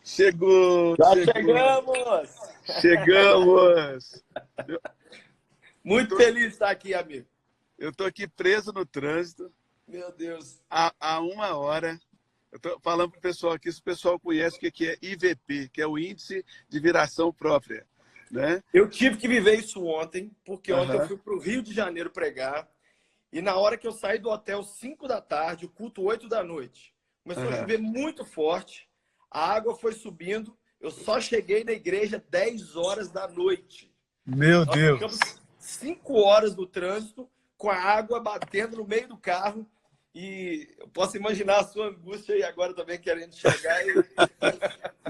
Chegou, Já chegou, chegamos! chegamos. Eu Muito tô, feliz de estar aqui, amigo. eu tô aqui preso no trânsito Meu Deus. há 1 hora. Eu tô falando pro pessoal aqui, se o pessoal conhece o que é IVP, que é o Índice de Viração Própria, né? Eu tive que viver isso ontem, porque ontem eu Aham, fui para o Rio de Janeiro pregar, e na hora que eu saí do hotel, 5 da tarde, o culto 8 da noite, começou a aham. chover muito forte, a água foi subindo, eu só cheguei na igreja 10 horas da noite. Meu Nós ficamos Deus. 5 horas no trânsito, com a água batendo no meio do carro. E eu posso imaginar a sua angústia aí agora também querendo chegar.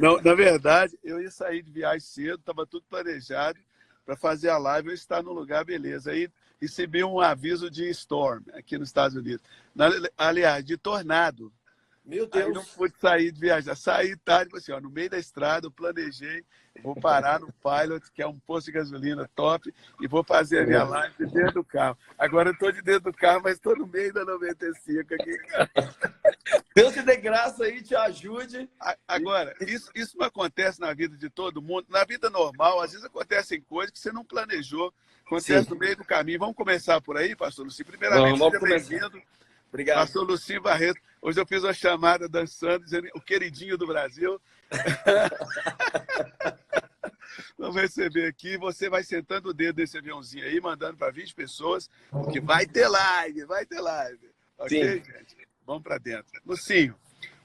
Não, na verdade, eu ia sair de viagem cedo, estava tudo planejado para fazer a live, eu estar no lugar, beleza. Aí recebi um aviso de storm aqui nos Estados Unidos. Aliás, de tornado. Meu Aí não Deus. pude sair de viajar. Saí tarde, assim, ó, no meio da estrada, eu planejei, vou parar no Pilot, que é um posto de gasolina top, e vou fazer a minha live de dentro do carro. Agora eu estou de dentro do carro, mas estou no meio da 95 aqui. Deus te dê graça aí, te ajude. Agora, isso não acontece na vida de todo mundo. Na vida normal, às vezes acontecem coisas que você não planejou, Sim, acontece no meio do caminho. Vamos começar por aí, pastor Luci? Primeiramente, vamos seja começar. bem-vindo. Obrigado. Pastor Luci Barreto. Hoje eu fiz uma chamada dançando, dizendo o queridinho do Brasil. Vamos receber aqui. Você vai sentando o dedo nesse aviãozinho aí, mandando para 20 pessoas, porque vai ter live, vai ter live. Sim, Ok, gente? Vamos para dentro. Lucinho,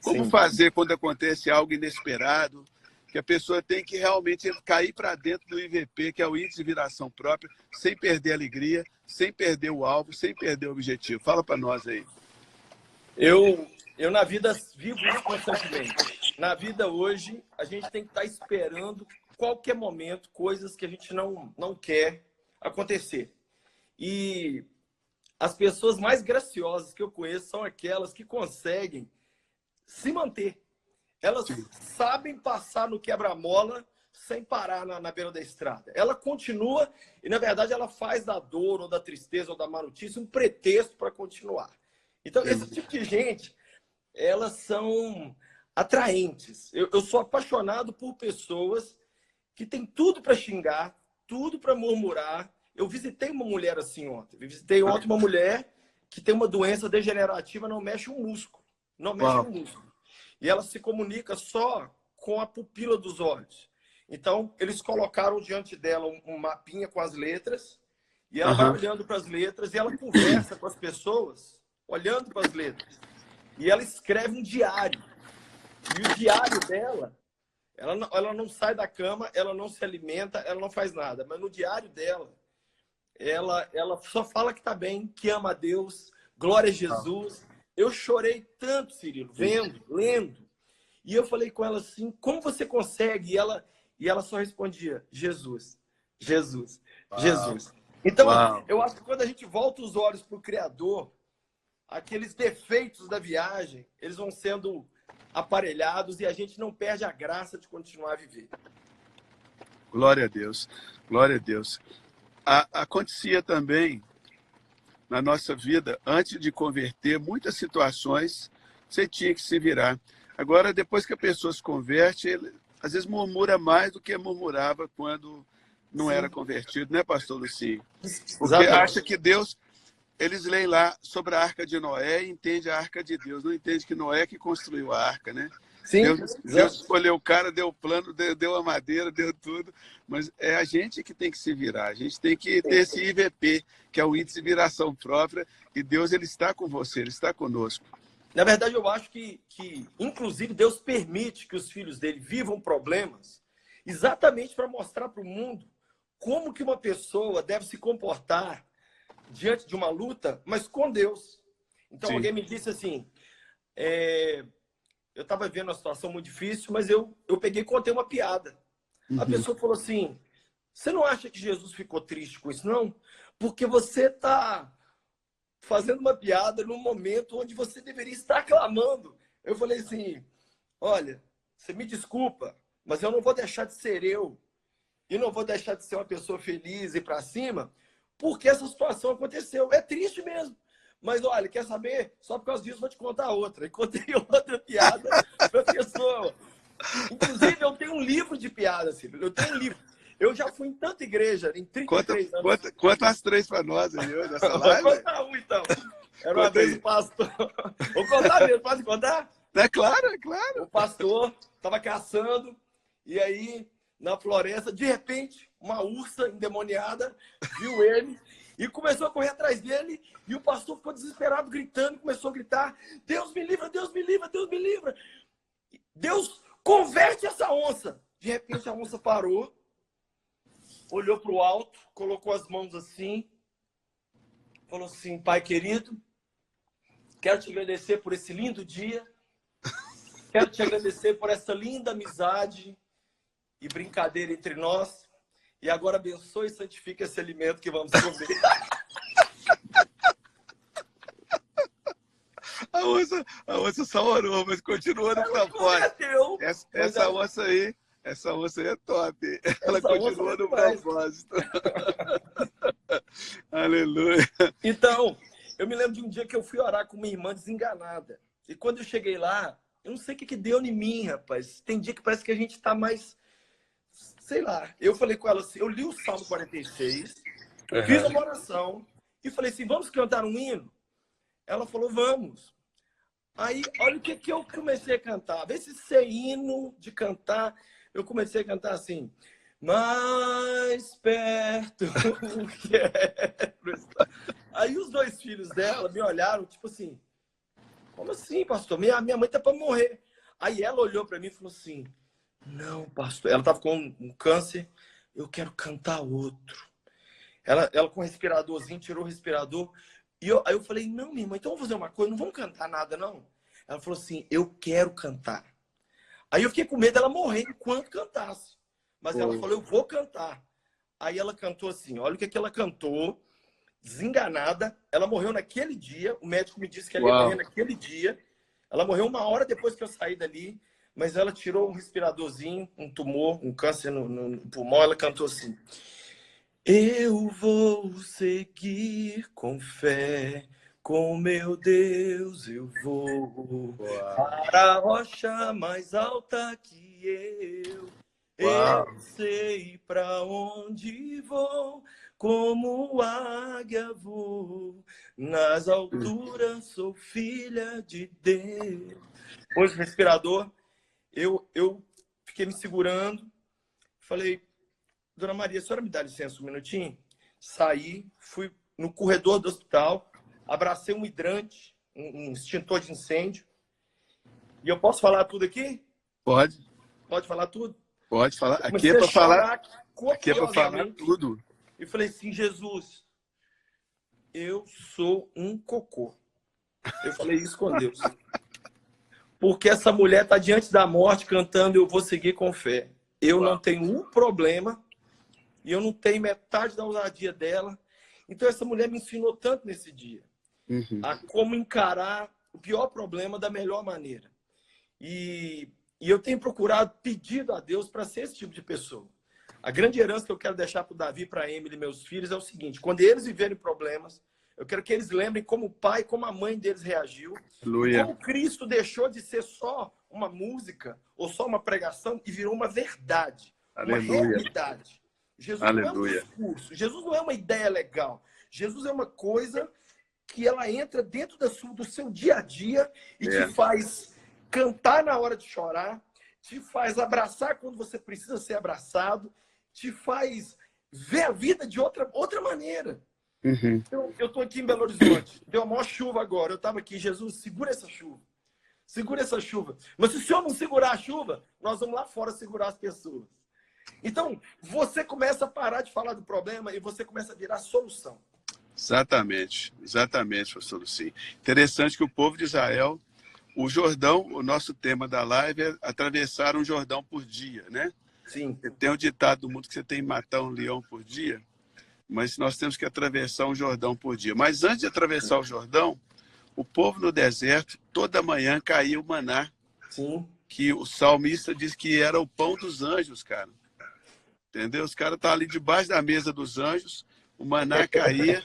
como sim. fazer quando acontece algo inesperado, que a pessoa tem que realmente cair para dentro do IVP, que é o Índice de Viração Própria, sem perder a alegria, sem perder o alvo, sem perder o objetivo? Fala para nós aí. Eu na vida vivo isso constantemente. Na vida hoje, a gente tem que estar esperando qualquer momento coisas que a gente não quer acontecer. E as pessoas mais graciosas que eu conheço são aquelas que conseguem se manter. Elas sabem passar no quebra-mola sem parar na beira da estrada. Ela continua e, na verdade, ela faz da dor ou da tristeza ou da má notícia um pretexto para continuar. Então, esse tipo de gente, elas são atraentes. Eu sou apaixonado por pessoas que têm tudo para xingar, tudo para murmurar. Eu visitei uma mulher assim ontem. Eu visitei ontem uma mulher que tem uma doença degenerativa, não mexe um músculo. Não mexe um músculo. E ela se comunica só com a pupila dos olhos. Então, eles colocaram diante dela um mapinha com as letras, e ela vai olhando para as letras, e ela conversa com as pessoas, olhando para as letras. E ela escreve um diário. E o diário dela, ela não sai da cama, ela não se alimenta, ela não faz nada. Mas no diário dela, ela só fala que está bem, que ama a Deus, glória a Jesus. Eu chorei tanto, Cirilo, vendo, lendo. E eu falei com ela assim, como você consegue? E ela só respondia, Jesus, Jesus, Jesus. Então, eu acho que quando a gente volta os olhos para o Criador, aqueles defeitos da viagem, eles vão sendo aparelhados e a gente não perde a graça de continuar a viver. Glória a Deus, glória a Deus. Acontecia também na nossa vida, antes de converter, muitas situações você tinha que se virar. Agora, depois que a pessoa se converte, ele, às vezes murmura mais do que murmurava quando não era convertido, né, pastor Lucinho? Porque acha que Deus... Eles leem lá sobre a Arca de Noé e entendem a Arca de Deus. Não entende que Noé que construiu a Arca, né? Sim, Deus escolheu o cara, deu o plano, deu a madeira, deu tudo. Mas é a gente que tem que se virar. A gente tem que ter esse IVP, que é o Índice de Viração Própria. E Deus, ele está com você, ele está conosco. Na verdade, eu acho que inclusive, Deus permite que os filhos dele vivam problemas exatamente para mostrar para o mundo como que uma pessoa deve se comportar diante de uma luta, mas com Deus. Então, alguém me disse assim, eu estava vendo uma situação muito difícil, mas eu peguei e contei uma piada. A pessoa falou assim, você não acha que Jesus ficou triste com isso, não? Porque você está fazendo uma piada num momento onde você deveria estar clamando. Eu falei assim, olha, você me desculpa, mas eu não vou deixar de ser eu. E não vou deixar de ser uma pessoa feliz e para cima, porque essa situação aconteceu. É triste mesmo. Mas, olha, quer saber? Só por causa disso, vou te contar outra. E contei outra piada para a pessoa. Inclusive, nada, assim. Eu tenho livro. Eu já fui em tanta igreja, em 33 anos. Conta as 3 para nós aí, nessa Vou live. contar um, então. Era uma vez o pastor... Vou contar mesmo, pode contar? É claro, é claro. O pastor estava caçando, e aí, na floresta, de repente, uma ursa endemoniada viu ele e começou a correr atrás dele, e o pastor ficou desesperado, gritando, começou a gritar: Deus me livra, Deus me livra, Deus me livra. Deus, converte essa onça. De repente, a onça parou, olhou para o alto, colocou as mãos assim, falou assim: Pai querido, quero te agradecer por esse lindo dia, quero te agradecer por essa linda amizade e brincadeira entre nós, e agora abençoe e santifique esse alimento que vamos comer. A onça só orou, mas continua no propósito. Essa onça aí é top. Ela continua no propósito. Aleluia. Então, eu me lembro de um dia que eu fui orar com minha irmã desenganada. E quando eu cheguei lá, eu não sei o que deu em mim, rapaz. Tem dia que parece que a gente tá mais... Sei lá. Eu falei com ela assim, eu li o Salmo 46, fiz uma oração e falei assim, vamos cantar um hino? Ela falou, vamos. Aí, olha o que eu comecei a cantar. Vê se ser hino de cantar. Eu comecei a cantar assim, mais perto quero estar. Aí os 2 filhos dela me olharam, tipo assim, como assim, pastor? Minha mãe tá para morrer. Aí ela olhou para mim e falou assim, não, pastor. Ela tava com um câncer, eu quero cantar outro. Ela com um respiradorzinho, tirou o respirador. Aí eu falei, não, minha irmã, então vamos fazer uma coisa, não vamos cantar nada, não. Ela falou assim, eu quero cantar. Aí eu fiquei com medo dela morrer enquanto cantasse. Mas ela falou, eu vou cantar. Aí ela cantou assim, olha o que ela cantou, desenganada. Ela morreu naquele dia, o médico me disse que ela ia morrer naquele dia. Ela morreu 1 hora depois que eu saí dali, mas ela tirou um respiradorzinho, um tumor, um câncer no pulmão. Ela cantou assim, eu vou seguir com fé, com meu Deus eu vou para a rocha mais alta que eu. Eu sei para onde vou, como águia vou, nas alturas sou filha de Deus. Pôs o respirador, eu fiquei me segurando, falei, Dona Maria, a senhora me dá licença um minutinho? Saí, fui no corredor do hospital, abracei um hidrante, um extintor de incêndio. E eu posso falar tudo aqui? Pode. Pode falar tudo? Pode falar. Aqui é para falar. Aqui é para falar tudo. E falei assim, Jesus, eu sou um cocô. Eu falei isso com Deus. Porque essa mulher está diante da morte cantando, eu vou seguir com fé. Eu não tenho um problema e eu não tenho metade da ousadia dela. Então essa mulher me ensinou tanto nesse dia. A como encarar o pior problema da melhor maneira. E eu tenho procurado, pedido a Deus para ser esse tipo de pessoa. A grande herança que eu quero deixar para o Davi, para a Emily e meus filhos é o seguinte, quando eles viverem problemas, eu quero que eles lembrem como o pai, como a mãe deles reagiu. Aleluia. Como Cristo deixou de ser só uma música ou só uma pregação e virou uma verdade, Aleluia. uma realidade. Jesus não é um discurso, Jesus não é uma ideia legal. Jesus é uma coisa que ela entra dentro do seu dia a dia e te faz cantar na hora de chorar, te faz abraçar quando você precisa ser abraçado, te faz ver a vida de outra maneira. Eu estou aqui em Belo Horizonte, deu a maior chuva agora, eu estava aqui, Jesus, segura essa chuva. Segura essa chuva. Mas se o senhor não segurar a chuva, nós vamos lá fora segurar as pessoas. Então, você começa a parar de falar do problema e você começa a virar a solução. Exatamente, pastor Luci. Interessante que o povo de Israel, o Jordão, o nosso tema da live é atravessar um Jordão por dia, né? Sim. Tem um ditado do mundo que você tem que matar um leão por dia, mas nós temos que atravessar um Jordão por dia. Mas antes de atravessar o Jordão, o povo no deserto, toda manhã caía o maná. Sim. Que o salmista diz que era o pão dos anjos, cara. Entendeu? Os caras estavam ali debaixo da mesa dos anjos, o maná caía.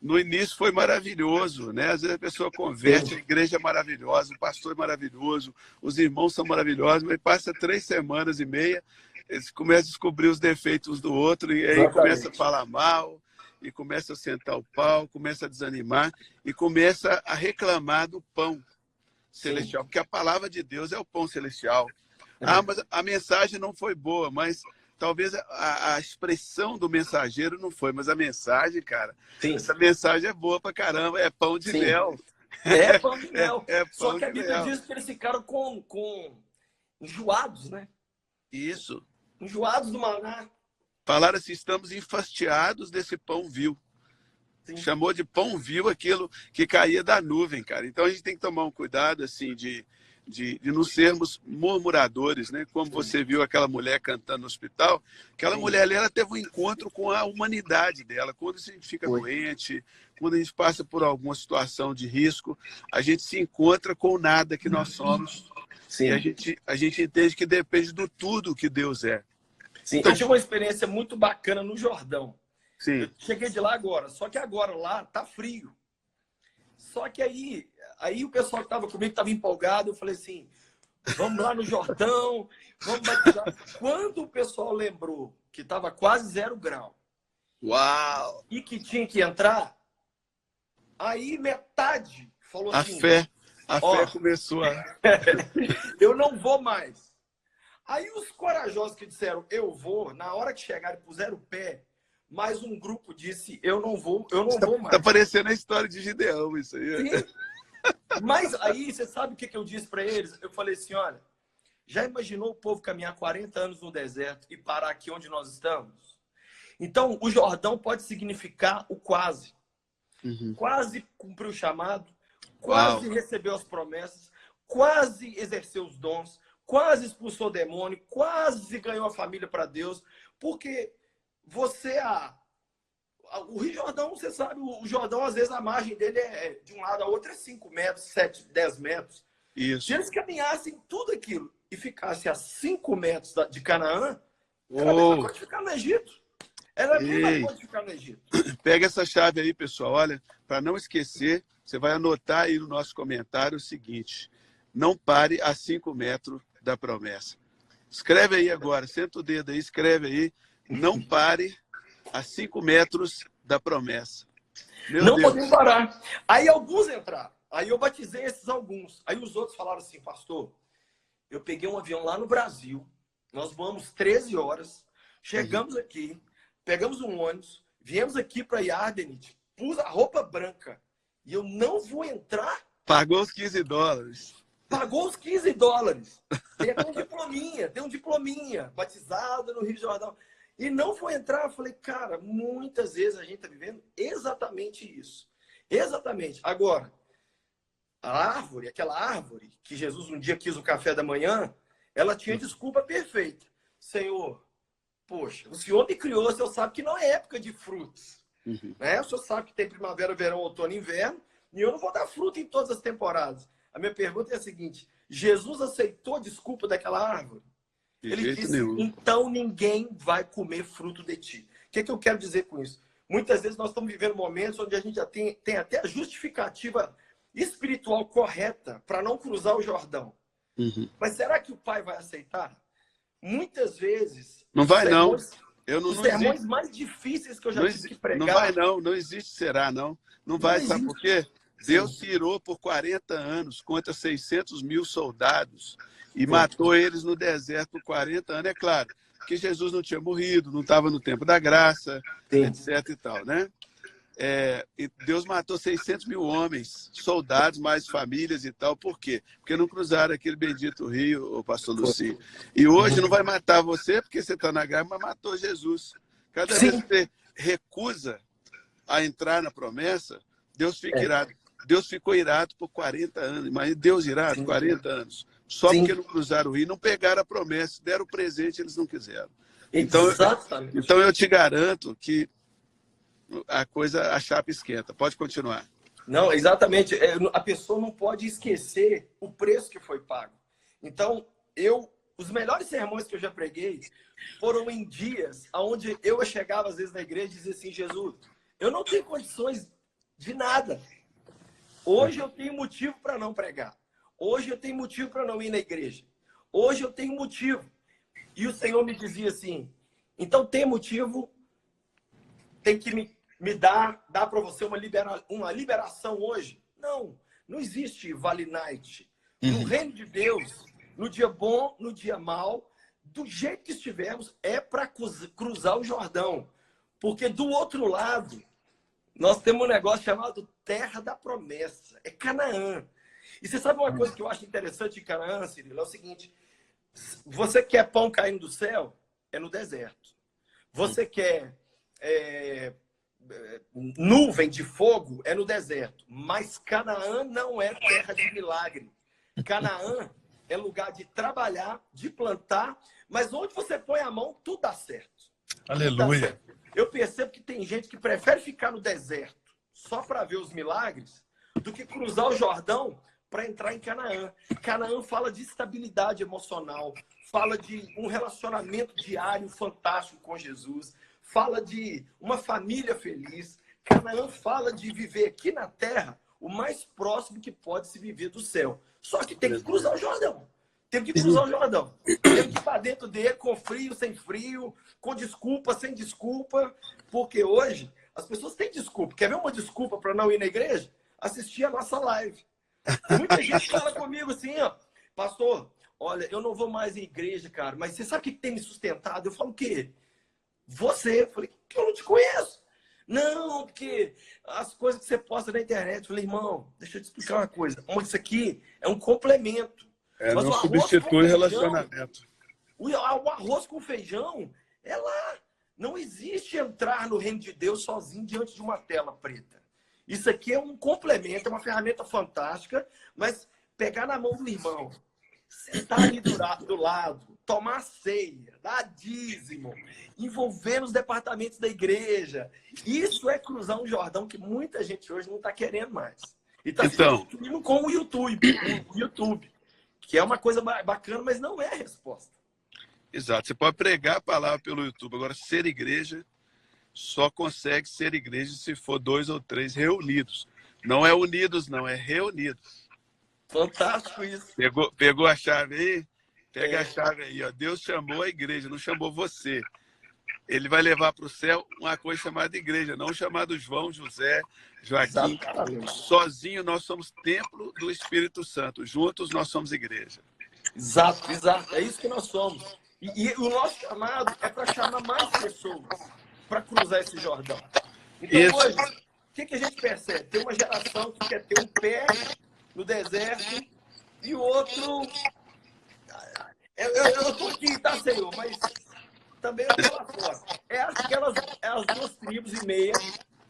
No início foi maravilhoso, né? Às vezes a pessoa converte, a igreja é maravilhosa, o pastor é maravilhoso, os irmãos são maravilhosos, mas passa 3 semanas e meia, eles começam a descobrir os defeitos do outro e aí começa a falar mal, e começa a sentar o pau, começa a desanimar e começa a reclamar do pão celestial, porque a palavra de Deus é o pão celestial. Ah, mas a mensagem não foi boa, mas talvez a expressão do mensageiro não foi, mas a mensagem, cara, essa mensagem é boa pra caramba, é pão de mel. É pão de mel. É pão Só que a de Bíblia mel. diz que eles ficaram com enjoados, né? Isso. Enjoados do maná. Falaram assim, estamos enfastiados desse pão vil. Sim. Chamou de pão vil aquilo que caía da nuvem, cara. Então a gente tem que tomar um cuidado, assim, de não sermos murmuradores, né? Como você viu aquela mulher cantando no hospital, aquela mulher ali, ela teve um encontro com a humanidade dela. Quando a gente fica doente, quando a gente passa por alguma situação de risco, a gente se encontra com o nada que nós somos. Sim. E a gente entende que depende do tudo que Deus é. Sim. Então, eu tive uma experiência muito bacana no Jordão. Sim. Eu cheguei de lá agora, só que agora lá tá frio. Só que aí o pessoal que estava comigo estava empolgado, eu falei assim, vamos lá no Jordão, vamos batizar. Quando o pessoal lembrou que estava quase 0 grau, uau, e que tinha que entrar, aí metade falou assim... A fé começou a... eu não vou mais. Aí os corajosos que disseram, eu vou, na hora que chegarem, puseram o pé, mais um grupo disse, eu não vou mais. Tá parecendo a história de Gideão, isso aí. Sim. Mas aí, você sabe o que eu disse para eles? Eu falei assim, olha, já imaginou o povo caminhar 40 anos no deserto e parar aqui onde nós estamos? Então, o Jordão pode significar o quase. Quase cumpriu o chamado, quase recebeu as promessas, quase exerceu os dons, quase expulsou o demônio, quase ganhou a família para Deus, porque o Rio Jordão, você sabe, o Jordão, às vezes, a margem dele de um lado a outro é 5 metros, 7, 10 metros. Isso. Se eles caminhassem tudo aquilo e ficassem a 5 metros de Canaã, era a mesma coisa de ficar no Egito. Era a mesma coisa de ficar no Egito. Pega essa chave aí, pessoal. Olha, para não esquecer, você vai anotar aí no nosso comentário o seguinte: não pare a 5 metros da promessa. Escreve aí agora, senta o dedo aí, escreve aí. Não pare a 5 metros da promessa. Não podemos parar. Aí alguns entraram. Aí eu batizei esses alguns. Aí os outros falaram assim, pastor, eu peguei um avião lá no Brasil, nós voamos 13 horas, chegamos aqui, pegamos um ônibus, viemos aqui para Yardenit, pus a roupa branca e eu não vou entrar. Pagou os $15. Pagou os $15. Tem um diplominha, batizado no Rio Jordão. E não vou entrar. Eu falei, cara, muitas vezes a gente está vivendo exatamente isso. Exatamente. Agora, aquela árvore que Jesus um dia quis o café da manhã, ela tinha desculpa perfeita. Senhor, poxa, o Senhor me criou, o Senhor sabe que não é época de frutos. Né? O Senhor sabe que tem primavera, verão, outono e inverno, e eu não vou dar fruto em todas as temporadas. A minha pergunta é a seguinte, Jesus aceitou a desculpa daquela árvore? Ele disse, então ninguém vai comer fruto de ti. O que eu quero dizer com isso? Muitas vezes nós estamos vivendo momentos onde a gente já tem até a justificativa espiritual correta para não cruzar o Jordão. Mas será que o Pai vai aceitar? Muitas vezes... Não vai, sermões, não. Os sermões mais difíceis que eu já tive que pregar... Não vai, não existe será, não. Não vai, sabe por quê? Deus se irou por 40 anos contra 600 mil soldados e matou eles no deserto por 40 anos. É claro que Jesus não tinha morrido, não estava no tempo da graça, etc. e tal, né? E Deus matou 600 mil homens, soldados, mais famílias e tal. Por quê? Porque não cruzaram aquele bendito rio, o pastor Luci. E hoje não vai matar você porque você está na guerra, mas matou Jesus. Cada vez que você recusa a entrar na promessa, Deus fica irado. Deus ficou irado por 40 anos. Mas Deus irado, 40 anos. Só porque não cruzaram o rio, não pegaram a promessa, deram o presente, eles não quiseram. Então eu te garanto que a chapa esquenta. Pode continuar. Não, exatamente. A pessoa não pode esquecer o preço que foi pago. Então, os melhores sermões que eu já preguei foram em dias onde eu chegava às vezes na igreja e dizia assim, Jesus, eu não tenho condições de nada. Hoje eu tenho motivo para não pregar. Hoje eu tenho motivo para não ir na igreja. Hoje eu tenho motivo. E o Senhor me dizia assim, então tem motivo, tem que me dar para você uma liberação hoje? Não, não existe Vale Night. No reino de Deus, no dia bom, no dia mau, do jeito que estivermos, é para cruzar o Jordão. Porque do outro lado, nós temos um negócio chamado Terra da Promessa. É Canaã. E você sabe uma coisa que eu acho interessante em Canaã, Cirilo? É o seguinte, você quer pão caindo do céu? É no deserto. Você quer nuvem de fogo? É no deserto. Mas Canaã não é terra de milagre. Canaã é lugar de trabalhar, de plantar, mas onde você põe a mão, tudo dá certo. Aleluia. Eu percebo que tem gente que prefere ficar no deserto só para ver os milagres do que cruzar o Jordão para entrar em Canaã. Canaã fala de estabilidade emocional, fala de um relacionamento diário fantástico com Jesus, fala de uma família feliz. Canaã fala de viver aqui na terra o mais próximo que pode se viver do céu. Só que tem que cruzar o Jordão. Tem que cruzar o Jordão. Tem que ir para dentro dele com frio, sem frio, com desculpa, sem desculpa. Porque hoje as pessoas têm desculpa. Quer ver uma desculpa para não ir na igreja? Assistir a nossa live. Muita gente fala comigo assim, ó, pastor, olha, eu não vou mais em igreja, cara, mas você sabe o que tem me sustentado? Eu falo, o quê? Você? Eu falei, que eu não te conheço. Não, porque as coisas que você posta na internet. Eu falei, irmão, deixa eu te explicar uma coisa. Isso aqui é um complemento. Mas não substitui relacionamento. O arroz com feijão é lá. Não existe entrar no reino de Deus sozinho diante de uma tela preta. Isso aqui é um complemento, é uma ferramenta fantástica, mas pegar na mão do irmão, sentar ali do lado, tomar ceia, dar dízimo, envolver nos departamentos da igreja. Isso é cruzar um Jordão que muita gente hoje não está querendo mais. E está se substituindo com o YouTube, que é uma coisa bacana, mas não é a resposta. Exato. Você pode pregar a palavra pelo YouTube. Agora, ser igreja, só consegue ser igreja se for 2 ou 3 reunidos. Não é unidos, não, é reunidos. Fantástico isso. Pegou a chave aí? Pega a chave aí, ó. Deus chamou a igreja, não chamou você. Ele vai levar para o céu uma coisa chamada igreja, não chamada João, José, Joaquim. Exatamente. Sozinho nós somos templo do Espírito Santo. Juntos nós somos igreja. Exato, exato. É isso que nós somos. E o nosso chamado é para chamar mais pessoas para cruzar esse Jordão. Então, isso. Hoje, o que a gente percebe? Tem uma geração que quer ter um pé no deserto e o outro... Eu estou aqui, tá, Senhor? Mas também eu estou lá fora. É as 2 tribos e meia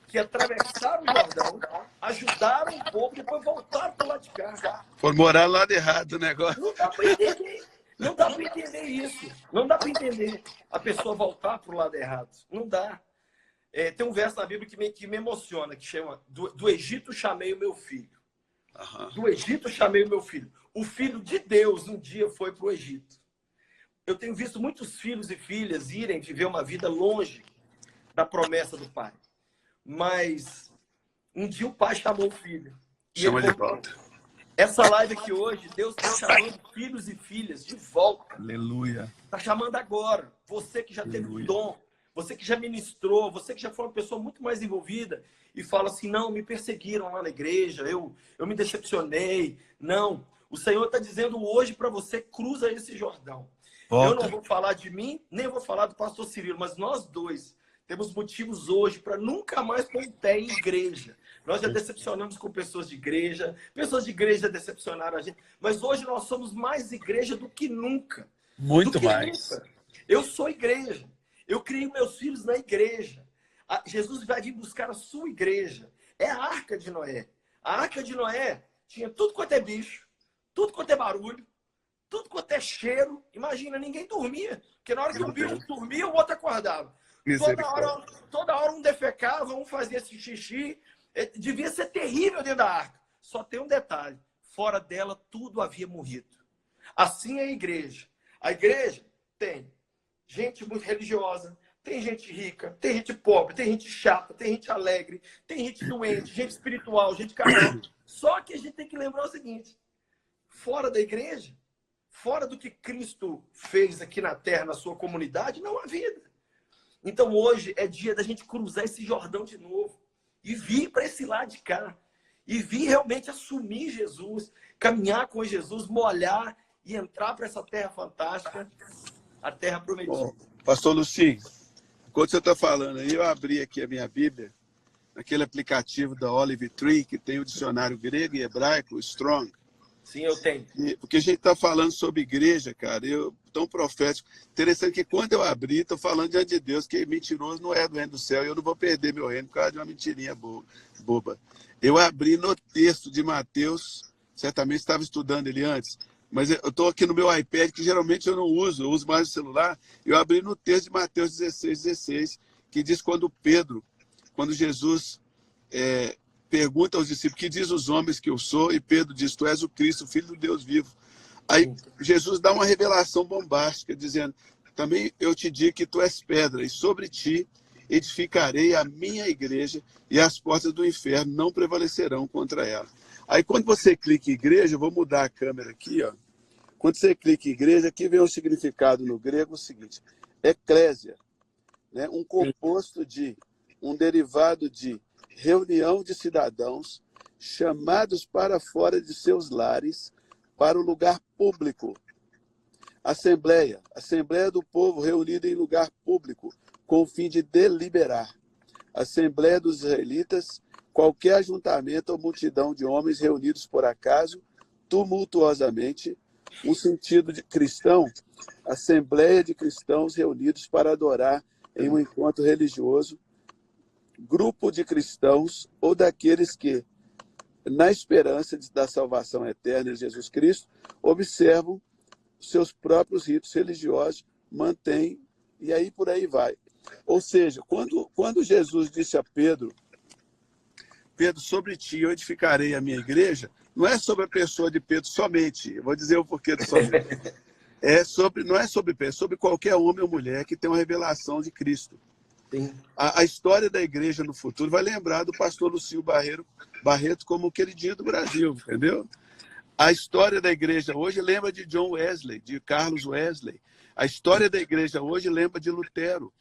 que atravessaram o Jordão, ajudaram um pouco, depois voltaram para o lado de cá. Foram morar no lado errado do negócio. Não dá para entender. Não dá para entender isso. Não dá para entender a pessoa voltar para o lado errado. Não dá. Tem um verso na Bíblia que me emociona, que chama do Egito chamei o meu filho. Do Egito chamei o meu filho. O filho de Deus um dia foi para o Egito. Eu tenho visto muitos filhos e filhas irem viver uma vida longe da promessa do pai. Mas um dia o pai chamou o filho. Chama de volta. Essa live aqui hoje, Deus está chamando filhos e filhas de volta. Aleluia. Está chamando agora. Você que já teve um dom, você que já ministrou, você que já foi uma pessoa muito mais envolvida e fala assim, não, me perseguiram lá na igreja, eu me decepcionei. Não, o Senhor está dizendo hoje para você, cruza esse Jordão. Volta. Eu não vou falar de mim, nem vou falar do pastor Cirilo, mas nós dois temos motivos hoje para nunca mais pôr em pé em igreja. Nós já decepcionamos com pessoas de igreja decepcionaram a gente, mas hoje nós somos mais igreja do que nunca. Muito mais. Nunca. Eu sou igreja. Eu criei meus filhos na igreja. Jesus vai vir buscar a sua igreja. É a Arca de Noé. A Arca de Noé tinha tudo quanto é bicho, tudo quanto é barulho, tudo quanto é cheiro. Imagina, ninguém dormia. Porque na hora que um bicho dormia, o outro acordava. Toda hora um defecava, um fazia esse xixi. Devia ser terrível dentro da arca. Só tem um detalhe. Fora dela, tudo havia morrido. Assim é a igreja. A igreja tem gente muito religiosa, tem gente rica, tem gente pobre, tem gente chata, tem gente alegre, tem gente doente, gente espiritual, gente carnal. Só que a gente tem que lembrar o seguinte. Fora da igreja, fora do que Cristo fez aqui na Terra, na sua comunidade, não há vida. Então hoje é dia da gente cruzar esse Jordão de novo e vir para esse lado de cá. E vir realmente assumir Jesus, caminhar com Jesus, molhar e entrar para essa terra fantástica, a terra prometida. Bom, pastor Lucinho, enquanto você está falando aí, eu abri aqui a minha Bíblia, aquele aplicativo da Olive Tree, que tem o dicionário grego e hebraico, o Strong. Sim, eu tenho. Porque a gente está falando sobre igreja, cara, tão profético. Interessante que quando eu abri, estou falando diante de Deus, que mentiroso não é do reino do céu, e eu não vou perder meu reino por causa de uma mentirinha boba. Eu abri no texto de Mateus, certamente estava estudando ele antes, mas eu estou aqui no meu iPad, que geralmente eu não uso, eu uso mais o celular. Eu abri no texto de Mateus 16, que diz quando Jesus pergunta aos discípulos, que diz os homens que eu sou? E Pedro diz, tu és o Cristo, o Filho do Deus vivo. Aí Jesus dá uma revelação bombástica, dizendo, também eu te digo que tu és pedra, e sobre ti edificarei a minha igreja, e as portas do inferno não prevalecerão contra ela. Aí quando você clica em igreja, eu vou mudar a câmera aqui, ó. Quando você clica em igreja, aqui vem o significado no grego o seguinte, eclésia, né? Um composto de, um derivado de reunião de cidadãos chamados para fora de seus lares para o lugar público. Assembleia do povo reunida em lugar público, com o fim de deliberar. Assembleia dos israelitas, qualquer ajuntamento ou multidão de homens reunidos por acaso, tumultuosamente, um sentido de cristão, assembleia de cristãos reunidos para adorar em um encontro religioso, grupo de cristãos ou daqueles que, na esperança da salvação eterna de Jesus Cristo, observam seus próprios ritos religiosos, mantêm, e aí por aí vai. Ou seja, quando Jesus disse a Pedro, sobre ti eu edificarei a minha igreja, não é sobre a pessoa de Pedro somente. Eu vou dizer o porquê do somente. Não é sobre Pedro, é sobre qualquer homem ou mulher que tem uma revelação de Cristo. A história da igreja no futuro vai lembrar do pastor Lucinho Barreto como o queridinho do Brasil, entendeu? A história da igreja hoje lembra de John Wesley, de Carlos Wesley. A história da igreja hoje lembra de Lutero.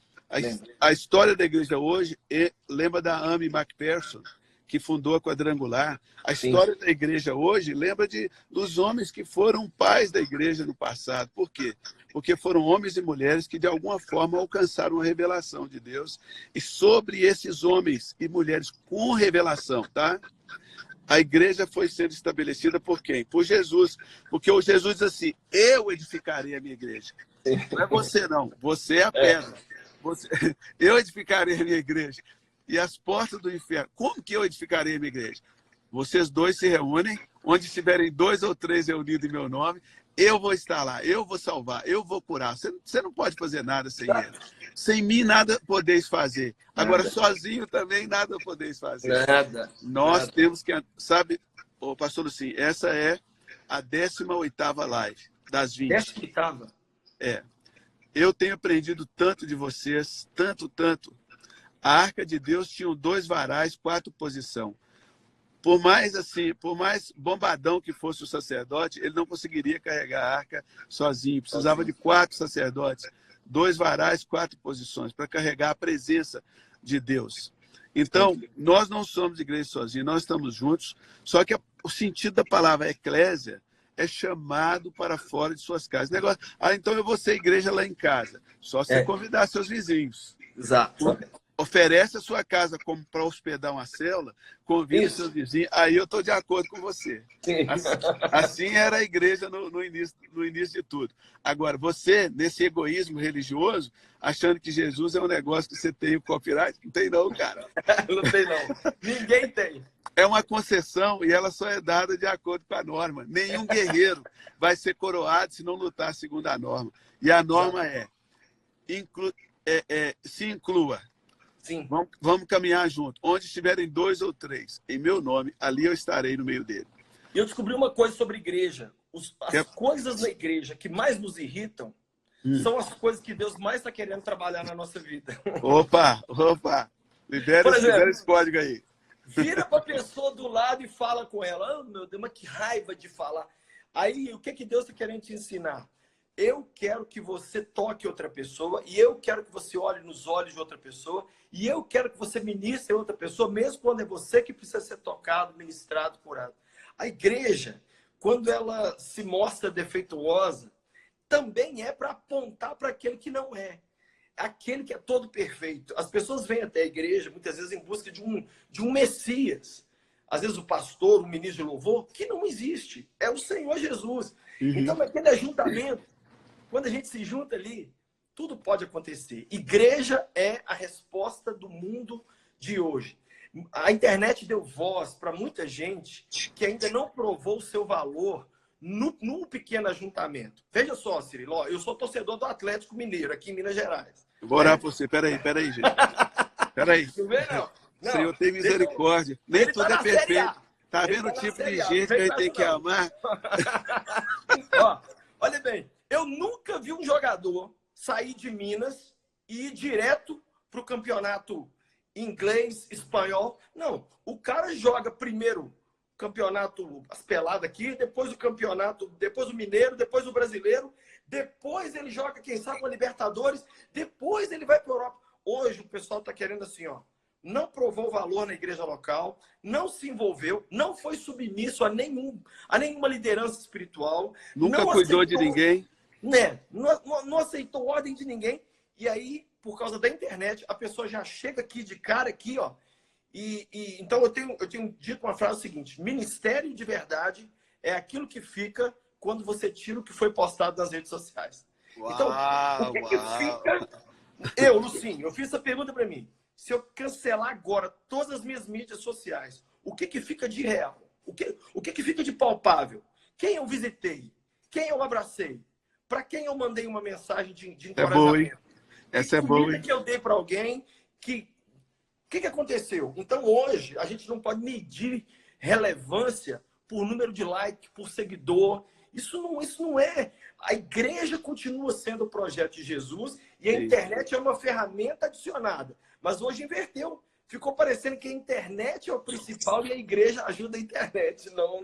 A história da igreja hoje lembra da Amy McPherson, que fundou a Quadrangular. A história da igreja hoje lembra dos homens que foram pais da igreja no passado. Por quê? Porque foram homens e mulheres que, de alguma forma, alcançaram a revelação de Deus. E sobre esses homens e mulheres com revelação, tá? A igreja foi sendo estabelecida por quem? Por Jesus. Porque o Jesus diz assim, eu edificarei a minha igreja. Não é você, não. Você é a pedra. Eu edificarei a minha igreja. E as portas do inferno. Como que eu edificarei a minha igreja? Vocês dois se reúnem, onde estiverem 2 ou 3 reunidos em meu nome, eu vou estar lá, eu vou salvar, eu vou curar. Você não pode fazer nada sem ele. Sem mim, nada podeis fazer. Agora, sozinho também, nada podeis fazer. Nós temos que... Sabe, pastor Lucinho, essa é a 18ª live das 20. 18ª? Eu tenho aprendido tanto de vocês, tanto. A arca de Deus tinha 2 varais, 4 posição. Por mais bombadão que fosse o sacerdote, ele não conseguiria carregar a arca sozinho. Precisava de 4 sacerdotes, 2 varais, 4 posições, para carregar a presença de Deus. Então, nós não somos igreja sozinhos, nós estamos juntos, só que o sentido da palavra eclésia é chamado para fora de suas casas. Negócio, então eu vou ser igreja lá em casa. Só se convidar seus vizinhos. Exato. Oferece a sua casa como para hospedar uma célula, convida seus vizinhos, aí eu estou de acordo com você. Assim era a igreja no início de tudo. Agora, você, nesse egoísmo religioso, achando que Jesus é um negócio que você tem o copyright, não tem não, cara. Não tem não. Ninguém tem. É uma concessão e ela só é dada de acordo com a norma. Nenhum guerreiro vai ser coroado se não lutar segundo a norma. E a norma se inclua. Sim. Vamos caminhar junto. Onde estiverem 2 ou 3, em meu nome, ali eu estarei no meio dele. E eu descobri uma coisa sobre igreja. As coisas na igreja que mais nos irritam são as coisas que Deus mais está querendo trabalhar na nossa vida. Opa! Libera esse código aí. Vira para a pessoa do lado e fala com ela. Oh, meu Deus, mas que raiva de falar. Aí, o que que Deus está querendo te ensinar? Eu quero que você toque outra pessoa, e eu quero que você olhe nos olhos de outra pessoa, e eu quero que você ministre outra pessoa, mesmo quando é você que precisa ser tocado, ministrado, curado. A igreja, quando ela se mostra defeituosa, também é para apontar para aquele que não é. Aquele que é todo perfeito. As pessoas vêm até a igreja, muitas vezes, em busca de um Messias. Às vezes o pastor, o ministro de louvor, que não existe. É o Senhor Jesus. Então, naquele ajuntamento, quando a gente se junta ali, tudo pode acontecer. Igreja é a resposta do mundo de hoje. A internet deu voz para muita gente que ainda não provou o seu valor no pequeno ajuntamento. Veja só, Cirilo, eu sou torcedor do Atlético Mineiro, aqui em Minas Gerais. Eu vou orar por você. Peraí, gente. Peraí. Não vê, não? O Senhor tem misericórdia. Nem Ele tudo tá é na Série perfeito. A. Tá Ele vendo tá o na tipo de Série A. gente que a gente tem que Não. amar? Ó, olha bem, eu nunca vi um jogador sair de Minas e ir direto para o campeonato inglês, espanhol. Não, o cara joga primeiro o campeonato, as peladas aqui, depois o campeonato, depois o mineiro, depois o brasileiro, depois ele joga, quem sabe, uma Libertadores, depois ele vai para a Europa. Hoje o pessoal está querendo assim, ó, não provou valor na igreja local, não se envolveu, não foi submisso a nenhuma liderança espiritual. Nunca não cuidou aceitou, de ninguém. Né? Não aceitou ordem de ninguém. E aí, por causa da internet, a pessoa já chega aqui de cara aqui, ó. Então eu tenho dito uma frase seguinte: ministério de verdade é aquilo que fica quando você tira o que foi postado nas redes sociais. Então, o que fica? Lucinho, eu fiz essa pergunta para mim. Se eu cancelar agora todas as minhas mídias sociais, o que fica de real? O que fica de palpável? Quem eu visitei? Quem eu abracei? Para quem eu mandei uma mensagem de encorajamento? É boa, hein? Essa é boa, hein? Que eu dei para alguém que... O que aconteceu? Então, hoje, a gente não pode medir relevância por número de like, por seguidor. Isso não é... A igreja continua sendo o projeto de Jesus e a internet é uma ferramenta adicionada. Mas hoje inverteu. Ficou parecendo que a internet é o principal e a igreja ajuda a internet. Não.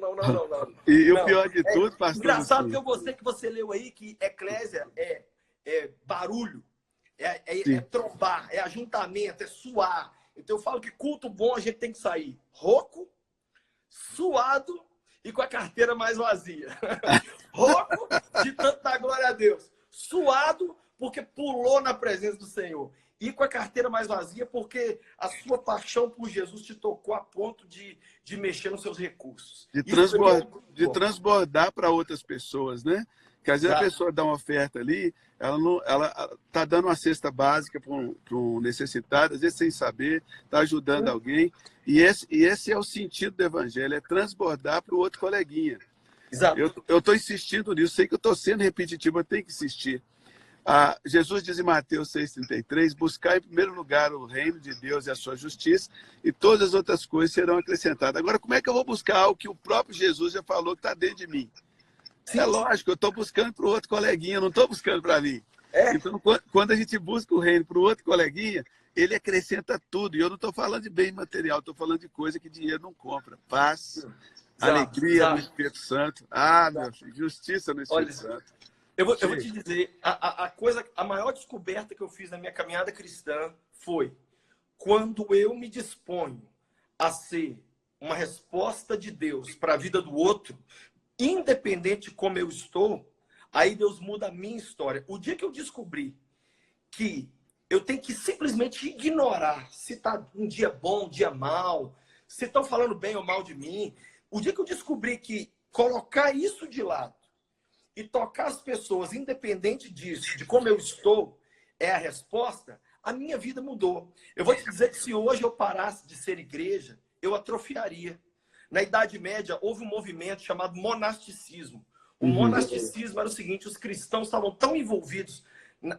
E o pior de tudo, pastor... Engraçado que eu gostei que você leu aí que eclésia é barulho, é trombar, é ajuntamento, é suar. Então eu falo que culto bom a gente tem que sair rouco, suado e com a carteira mais vazia. Rouco de tanto dar glória a Deus. Suado porque pulou na presença do Senhor. E com a carteira mais vazia porque a sua paixão por Jesus te tocou a ponto de mexer nos seus recursos. De transbordar para outras pessoas, né? Porque às vezes a pessoa dá uma oferta ali, ela está dando uma cesta básica para um necessitado, às vezes sem saber, está ajudando alguém. E esse é o sentido do evangelho, é transbordar para o outro coleguinha. Exato. Eu estou insistindo nisso, sei que eu estou sendo repetitivo, eu tenho que insistir. Jesus diz em Mateus 6,33, buscar em primeiro lugar o reino de Deus e a sua justiça, e todas as outras coisas serão acrescentadas. Agora, como é que eu vou buscar algo que o próprio Jesus já falou que está dentro de mim? Sim. É lógico, eu estou buscando para o outro coleguinha, eu não estou buscando para mim. Então, quando a gente busca o reino para o outro coleguinha, ele acrescenta tudo. E eu não estou falando de bem material, estou falando de coisa que dinheiro não compra. Paz, alegria no Espírito Santo. Meu filho, justiça no Espírito Santo. Eu vou te dizer, a maior descoberta que eu fiz na minha caminhada cristã foi quando eu me disponho a ser uma resposta de Deus para a vida do outro, independente de como eu estou, aí Deus muda a minha história. O dia que eu descobri que eu tenho que simplesmente ignorar se está um dia bom, um dia mal, se estão falando bem ou mal de mim, o dia que eu descobri que colocar isso de lado e tocar as pessoas, independente disso, de como eu estou, é a resposta, a minha vida mudou. Eu vou te dizer que se hoje eu parasse de ser igreja, eu atrofiaria. Na Idade Média, houve um movimento chamado monasticismo. O monasticismo era o seguinte, os cristãos estavam tão envolvidos,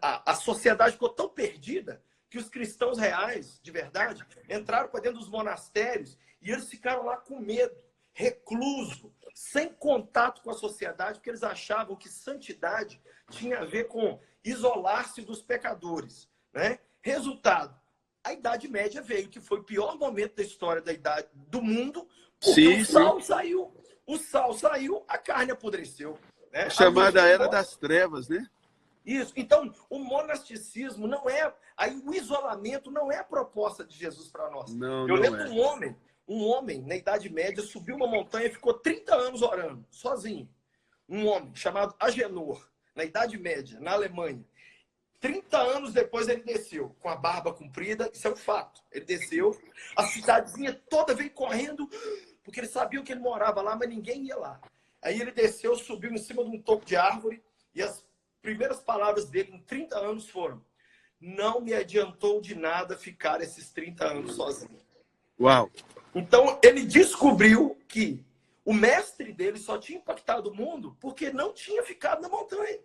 a sociedade ficou tão perdida, que os cristãos reais, de verdade, entraram para dentro dos monastérios e eles ficaram lá com medo, recluso, sem contato com a sociedade, porque eles achavam que santidade tinha a ver com isolar-se dos pecadores, né? Resultado, a Idade Média veio, que foi o pior momento da história do mundo, porque o sal saiu. o sal saiu, a carne apodreceu. Né? A chamada Era das Trevas, né? Isso. Então, o monasticismo não é... Aí, o isolamento não é a proposta de Jesus para nós. Não, Eu não lembro é. um homem, na Idade Média, subiu uma montanha e ficou 30 anos orando, sozinho. Um homem chamado Agenor, na Idade Média, na Alemanha. 30 anos depois ele desceu, com a barba comprida, isso é um fato. Ele desceu, a cidadezinha toda veio correndo, porque eles sabiam que ele morava lá, mas ninguém ia lá. Aí ele desceu, subiu em cima de um topo de árvore, e as primeiras palavras dele em 30 anos foram: não me adiantou de nada ficar esses 30 anos sozinho. Uau! Então, ele descobriu que o mestre dele só tinha impactado o mundo porque não tinha ficado na montanha.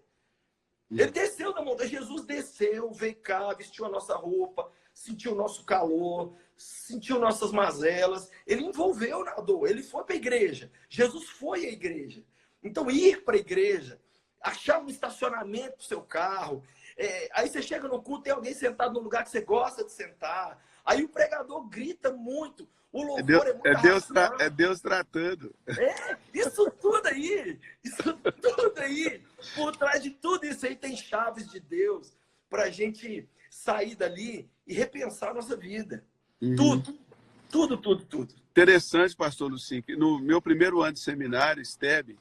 Ele desceu da montanha. Jesus desceu, veio cá, vestiu a nossa roupa, sentiu o nosso calor, sentiu nossas mazelas. Ele envolveu na dor. Ele foi para a igreja. Jesus foi à igreja. Então, ir para a igreja, achar um estacionamento para o seu carro. Aí você chega no culto, tem alguém sentado no lugar que você gosta de sentar. Aí o pregador grita muito. O louvor é muito É Deus tratando. Isso tudo aí, por trás de tudo isso aí tem chaves de Deus para a gente sair dali e repensar a nossa vida. Uhum. Tudo. Interessante, pastor Lucinho, que no meu primeiro ano de seminário, STEB,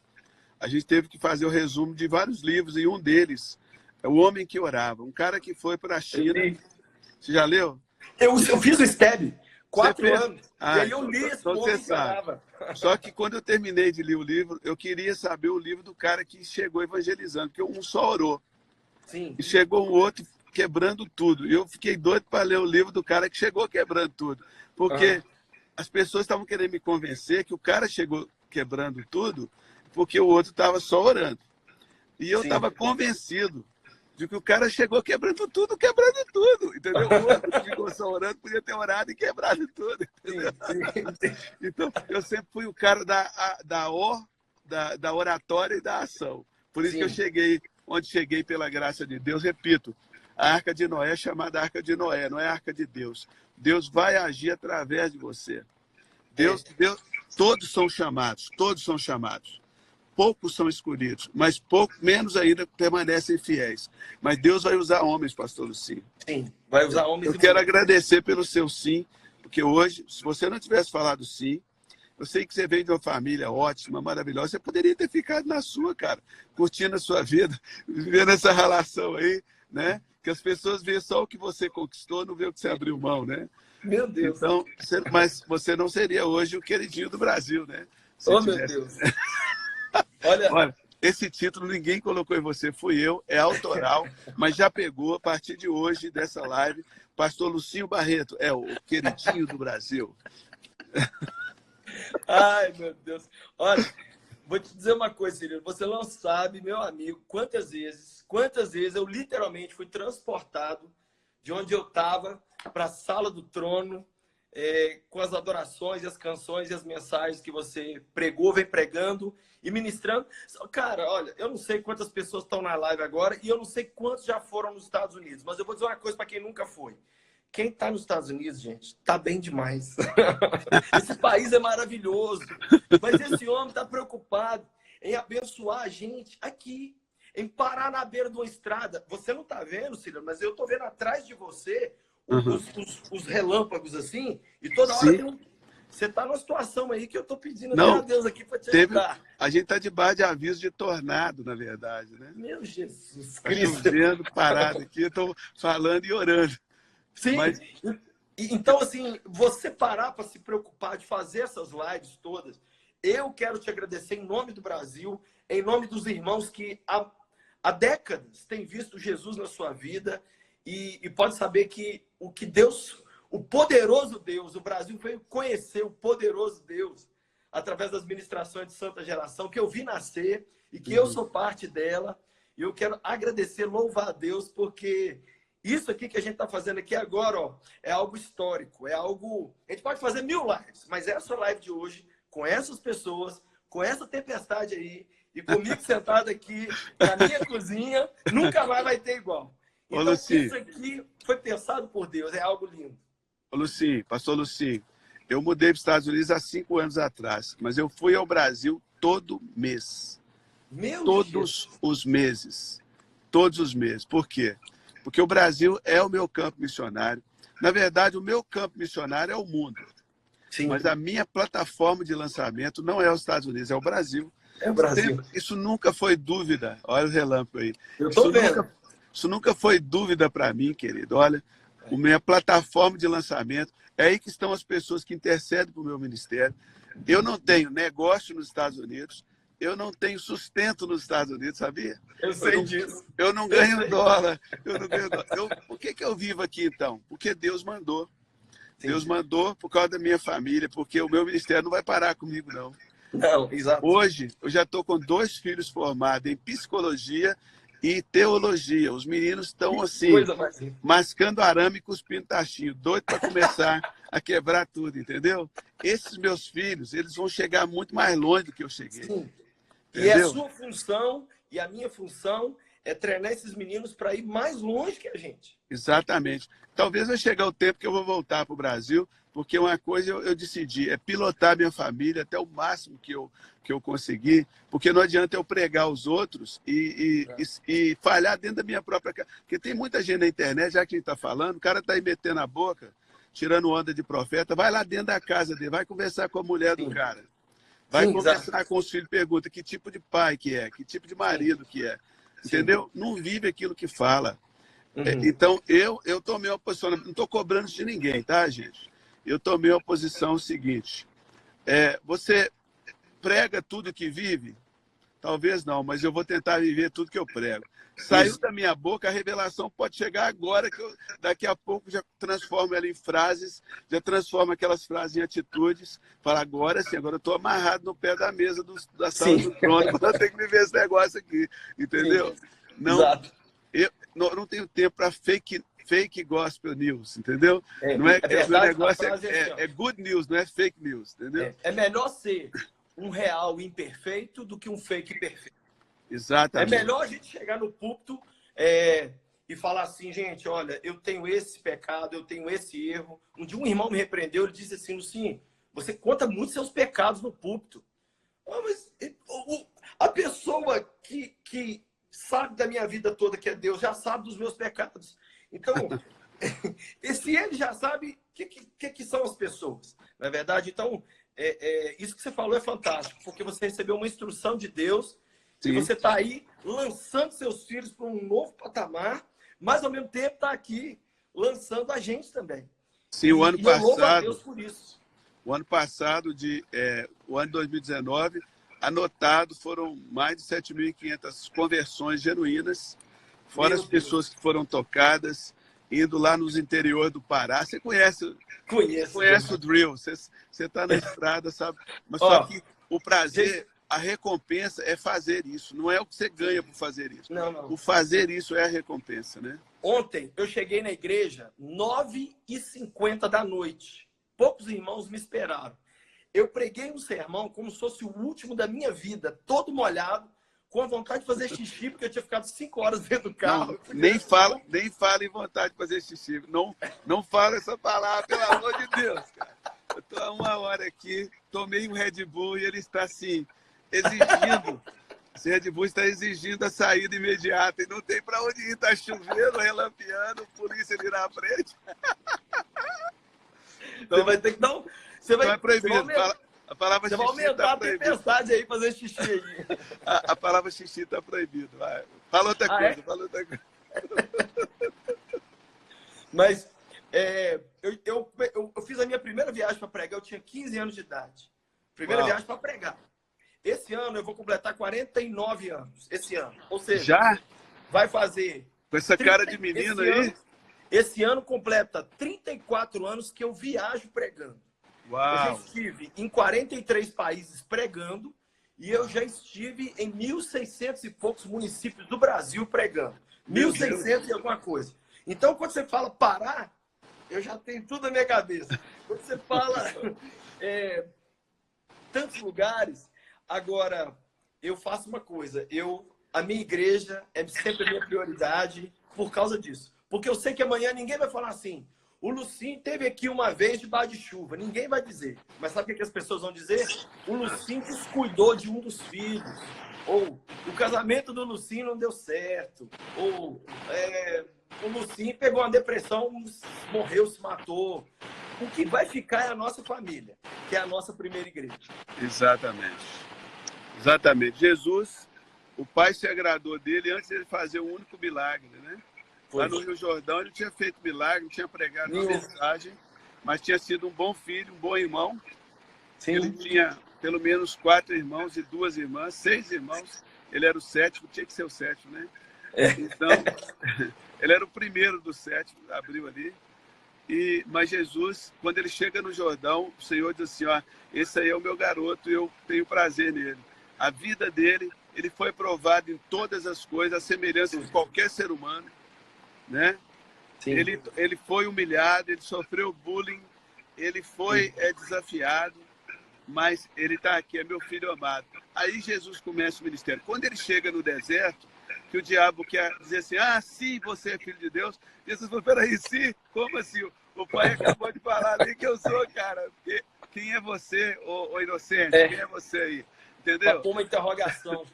a gente teve que fazer o resumo de vários livros, e um deles é O Homem que Orava. Um cara que foi para a China. Você já leu? Eu fiz o STEB. 4 anos. E Ah, aí eu li esse então Homem você que Orava. Só que quando eu terminei de ler o livro, eu queria saber o livro do cara que chegou evangelizando, porque um só orou. Sim. E chegou um outro quebrando tudo. E eu fiquei doido para ler o livro do cara que chegou quebrando tudo. Porque as pessoas estavam querendo me convencer que o cara chegou quebrando tudo porque o outro estava só orando. E eu estava convencido de que o cara chegou quebrando tudo, entendeu? O outro que ficou só orando podia ter orado e quebrado tudo, entendeu? Sim. Então, eu sempre fui o cara da oratória e da ação. Por isso que eu cheguei onde cheguei pela graça de Deus. Repito, a Arca de Noé é chamada Arca de Noé, não é Arca de Deus. Deus vai agir através de você. Deus, todos são chamados, poucos são escolhidos, mas menos ainda permanecem fiéis. Mas Deus vai usar homens, pastor Lucinho. Sim, vai usar homens. Eu quero agradecer pelo seu sim, porque hoje, se você não tivesse falado sim, eu sei que você vem de uma família ótima, maravilhosa, você poderia ter ficado na sua, cara, curtindo a sua vida, vivendo essa relação aí, né? Que as pessoas veem só o que você conquistou, não vê o que você abriu mão, né? Meu Deus. Então, mas você não seria hoje o queridinho do Brasil, né? Meu Deus. Olha, esse título ninguém colocou em você, fui eu, é autoral, mas já pegou a partir de hoje, dessa live. Pastor Lucinho Barreto é o queridinho do Brasil. Ai, meu Deus. Olha, vou te dizer uma coisa, Cirilo. Você não sabe, meu amigo, quantas vezes eu literalmente fui transportado de onde eu estava para a sala do trono, com as adorações, as canções e as mensagens que você pregou, vem pregando e ministrando. Cara, olha, eu não sei quantas pessoas estão na live agora e eu não sei quantos já foram nos Estados Unidos, mas eu vou dizer uma coisa para quem nunca foi. Quem está nos Estados Unidos, gente, está bem demais. Esse país é maravilhoso, mas esse homem está preocupado em abençoar a gente aqui, em parar na beira de uma estrada. Você não está vendo, Cílio, mas eu estou vendo atrás de você os relâmpagos assim, e toda hora tem um... Você está numa situação aí que eu estou pedindo a Deus aqui para te ajudar. A gente está debaixo de aviso de tornado, na verdade, né? Meu Jesus Cristo. Estou vendo parado aqui, estou falando e orando. Sim, mas... Então, assim, você parar para se preocupar de fazer essas lives todas, eu quero te agradecer em nome do Brasil, em nome dos irmãos que há décadas têm visto Jesus na sua vida e pode saber que o que Deus, o poderoso Deus, o Brasil veio conhecer o poderoso Deus através das ministrações de Santa Geração, que eu vi nascer e que eu sou parte dela. E eu quero agradecer, louvar a Deus, porque isso aqui que a gente está fazendo aqui agora, ó, é algo histórico, é algo... A gente pode fazer 1000 lives, mas essa live de hoje, com essas pessoas, com essa tempestade aí, e comigo sentado aqui na minha cozinha, nunca mais vai ter igual. Então, isso aqui foi pensado por Deus, é algo lindo. Ô, Lucinho, pastor Lucinho, eu mudei para os Estados Unidos há 5 anos atrás, mas eu fui ao Brasil todo mês. Meu Todos Deus. os meses. Todos os meses. Por quê? Porque o Brasil é o meu campo missionário. Na verdade, o meu campo missionário é o mundo. Sim, Mas a minha plataforma de lançamento não é os Estados Unidos, é o Brasil. é o Brasil. Isso nunca foi dúvida. Olha o relâmpago aí. Eu tô vendo. Isso nunca foi dúvida para mim, querido. Olha, a minha plataforma de lançamento, é aí que estão as pessoas que intercedem para o meu ministério. Eu não tenho negócio nos Estados Unidos, eu não tenho sustento nos Estados Unidos, sabia? Eu sei disso. Eu não ganho dólar. Eu não ganho dólar. Por que eu vivo aqui, então? Porque Deus mandou. Sim. Deus mandou por causa da minha família, porque o meu ministério não vai parar comigo, não. Não, exato. Hoje, eu já estou com 2 filhos formados em psicologia e teologia. Os meninos estão assim, mascando arame e cuspindo tachinho, doido para começar a quebrar tudo, entendeu? Esses meus filhos, eles vão chegar muito mais longe do que eu cheguei. Sim. E é a sua função e a minha função é treinar esses meninos para ir mais longe que a gente. Exatamente. Talvez vai chegar o tempo que eu vou voltar para o Brasil, porque uma coisa eu decidi, é pilotar minha família até o máximo que eu conseguir, porque não adianta eu pregar aos outros e falhar dentro da minha própria casa. Porque tem muita gente na internet, já que a gente está falando, o cara está aí metendo a boca, tirando onda de profeta, vai lá dentro da casa dele, vai conversar com a mulher do cara. Vai conversar com os filhos, pergunta que tipo de pai que é, que tipo de marido que é. Entendeu? Não vive aquilo que fala. Então, eu tomei uma posição, não estou cobrando de ninguém, tá, gente? Eu tomei uma posição seguinte. Você prega tudo que vive? Talvez não, mas eu vou tentar viver tudo que eu prego. Saiu da minha boca, a revelação pode chegar agora, que daqui a pouco já transformo ela em frases, já transformo aquelas frases em atitudes. Fala, agora sim, agora eu estou amarrado no pé da mesa da sala do trono, eu tenho que viver esse negócio aqui, entendeu? Sim. Não, exato. Eu não tenho tempo para fake gospel news, entendeu? Não é, verdade, o negócio é good news, não é fake news, entendeu? É melhor ser um real imperfeito do que um fake perfeito. Exatamente. É melhor a gente chegar no púlpito e falar assim, gente, olha, eu tenho esse pecado, eu tenho esse erro. Um dia um irmão me repreendeu, ele disse assim, Lucinho, você conta muito seus pecados no púlpito. Mas a pessoa que sabe da minha vida toda, que é Deus, já sabe dos meus pecados. Então, se ele já sabe, o que são as pessoas? Não é verdade? Então, isso que você falou é fantástico, porque você recebeu uma instrução de Deus. Sim. E você está aí lançando seus filhos para um novo patamar, mas ao mesmo tempo está aqui lançando a gente também. Sim, o ano passado. Eu louvo a Deus por isso. O ano passado, o ano de 2019, anotado foram mais de 7.500 conversões genuínas, fora as pessoas que foram tocadas, indo lá nos interiores do Pará. Você conhece o drill, você está na estrada, sabe? Mas só que o prazer. A recompensa é fazer isso. Não é o que você ganha por fazer isso. Não. O fazer isso é a recompensa, né? Ontem eu cheguei na igreja 9h50 da noite. Poucos irmãos me esperaram. Eu preguei um sermão como se fosse o último da minha vida, todo molhado, com a vontade de fazer xixi, porque eu tinha ficado 5 horas dentro do carro. Não, nem fala em vontade de fazer xixi. Não fala essa palavra, pelo amor de Deus, cara. Eu estou há 1 hora aqui, tomei um Red Bull e ele está assim... exigindo, esse Red Bull está exigindo a saída imediata e não tem para onde ir, está chovendo, relampeando, polícia ali na frente. Então, você vai ter que dar Então é proibido. A palavra você xixi vai aumentar tá a tempestade aí, fazer xixi aí. A palavra xixi está proibida. Fala outra coisa, fala outra coisa. Mas eu fiz a minha primeira viagem para pregar, eu tinha 15 anos de idade. Primeira viagem para pregar. Esse ano eu vou completar 49 anos. Esse ano. Ou seja, já vai fazer... Com essa cara de menino aí? Esse ano completa 34 anos que eu viajo pregando. Uau. Eu já estive em 43 países pregando e eu já estive em 1.600 e poucos municípios do Brasil pregando. 1.600 e alguma coisa. Então, quando você fala parar, eu já tenho tudo na minha cabeça. Quando você fala tantos lugares... Agora, eu faço uma coisa. A minha igreja é sempre a minha prioridade por causa disso. Porque eu sei que amanhã ninguém vai falar assim, O Lucinho teve aqui uma vez debaixo de chuva. Ninguém vai dizer. Mas sabe o que as pessoas vão dizer? O Lucinho descuidou de um dos filhos. Ou o casamento do Lucinho não deu certo. Ou o Lucinho pegou uma depressão, morreu, se matou. O que vai ficar é a nossa família, que é a nossa primeira igreja. Exatamente. Exatamente. Jesus, o Pai se agradou dele antes de ele fazer o único milagre, né? Lá no Rio Jordão ele tinha feito milagre, tinha pregado uma mensagem, mas tinha sido um bom filho, um bom irmão. Sim. Ele tinha pelo menos 4 irmãos e 2 irmãs, 6 irmãos. Ele era o 7º, tinha que ser o 7º, né? Então, ele era o primeiro dos 7, abriu ali. Mas Jesus, quando ele chega no Jordão, o Senhor diz assim, ó, esse aí é o meu garoto e eu tenho prazer nele. A vida dele, ele foi provado em todas as coisas, a semelhança de qualquer ser humano, né? Ele foi humilhado, ele sofreu bullying, ele foi desafiado, mas ele está aqui, é meu filho amado. Aí Jesus começa o ministério. Quando ele chega no deserto, que o diabo quer dizer assim, sim, você é filho de Deus. Jesus falou, peraí, sim? Como assim? O pai acabou de falar ali que eu sou, cara. Quem é você, ô inocente? Quem é você aí? Entendeu? Uma interrogação.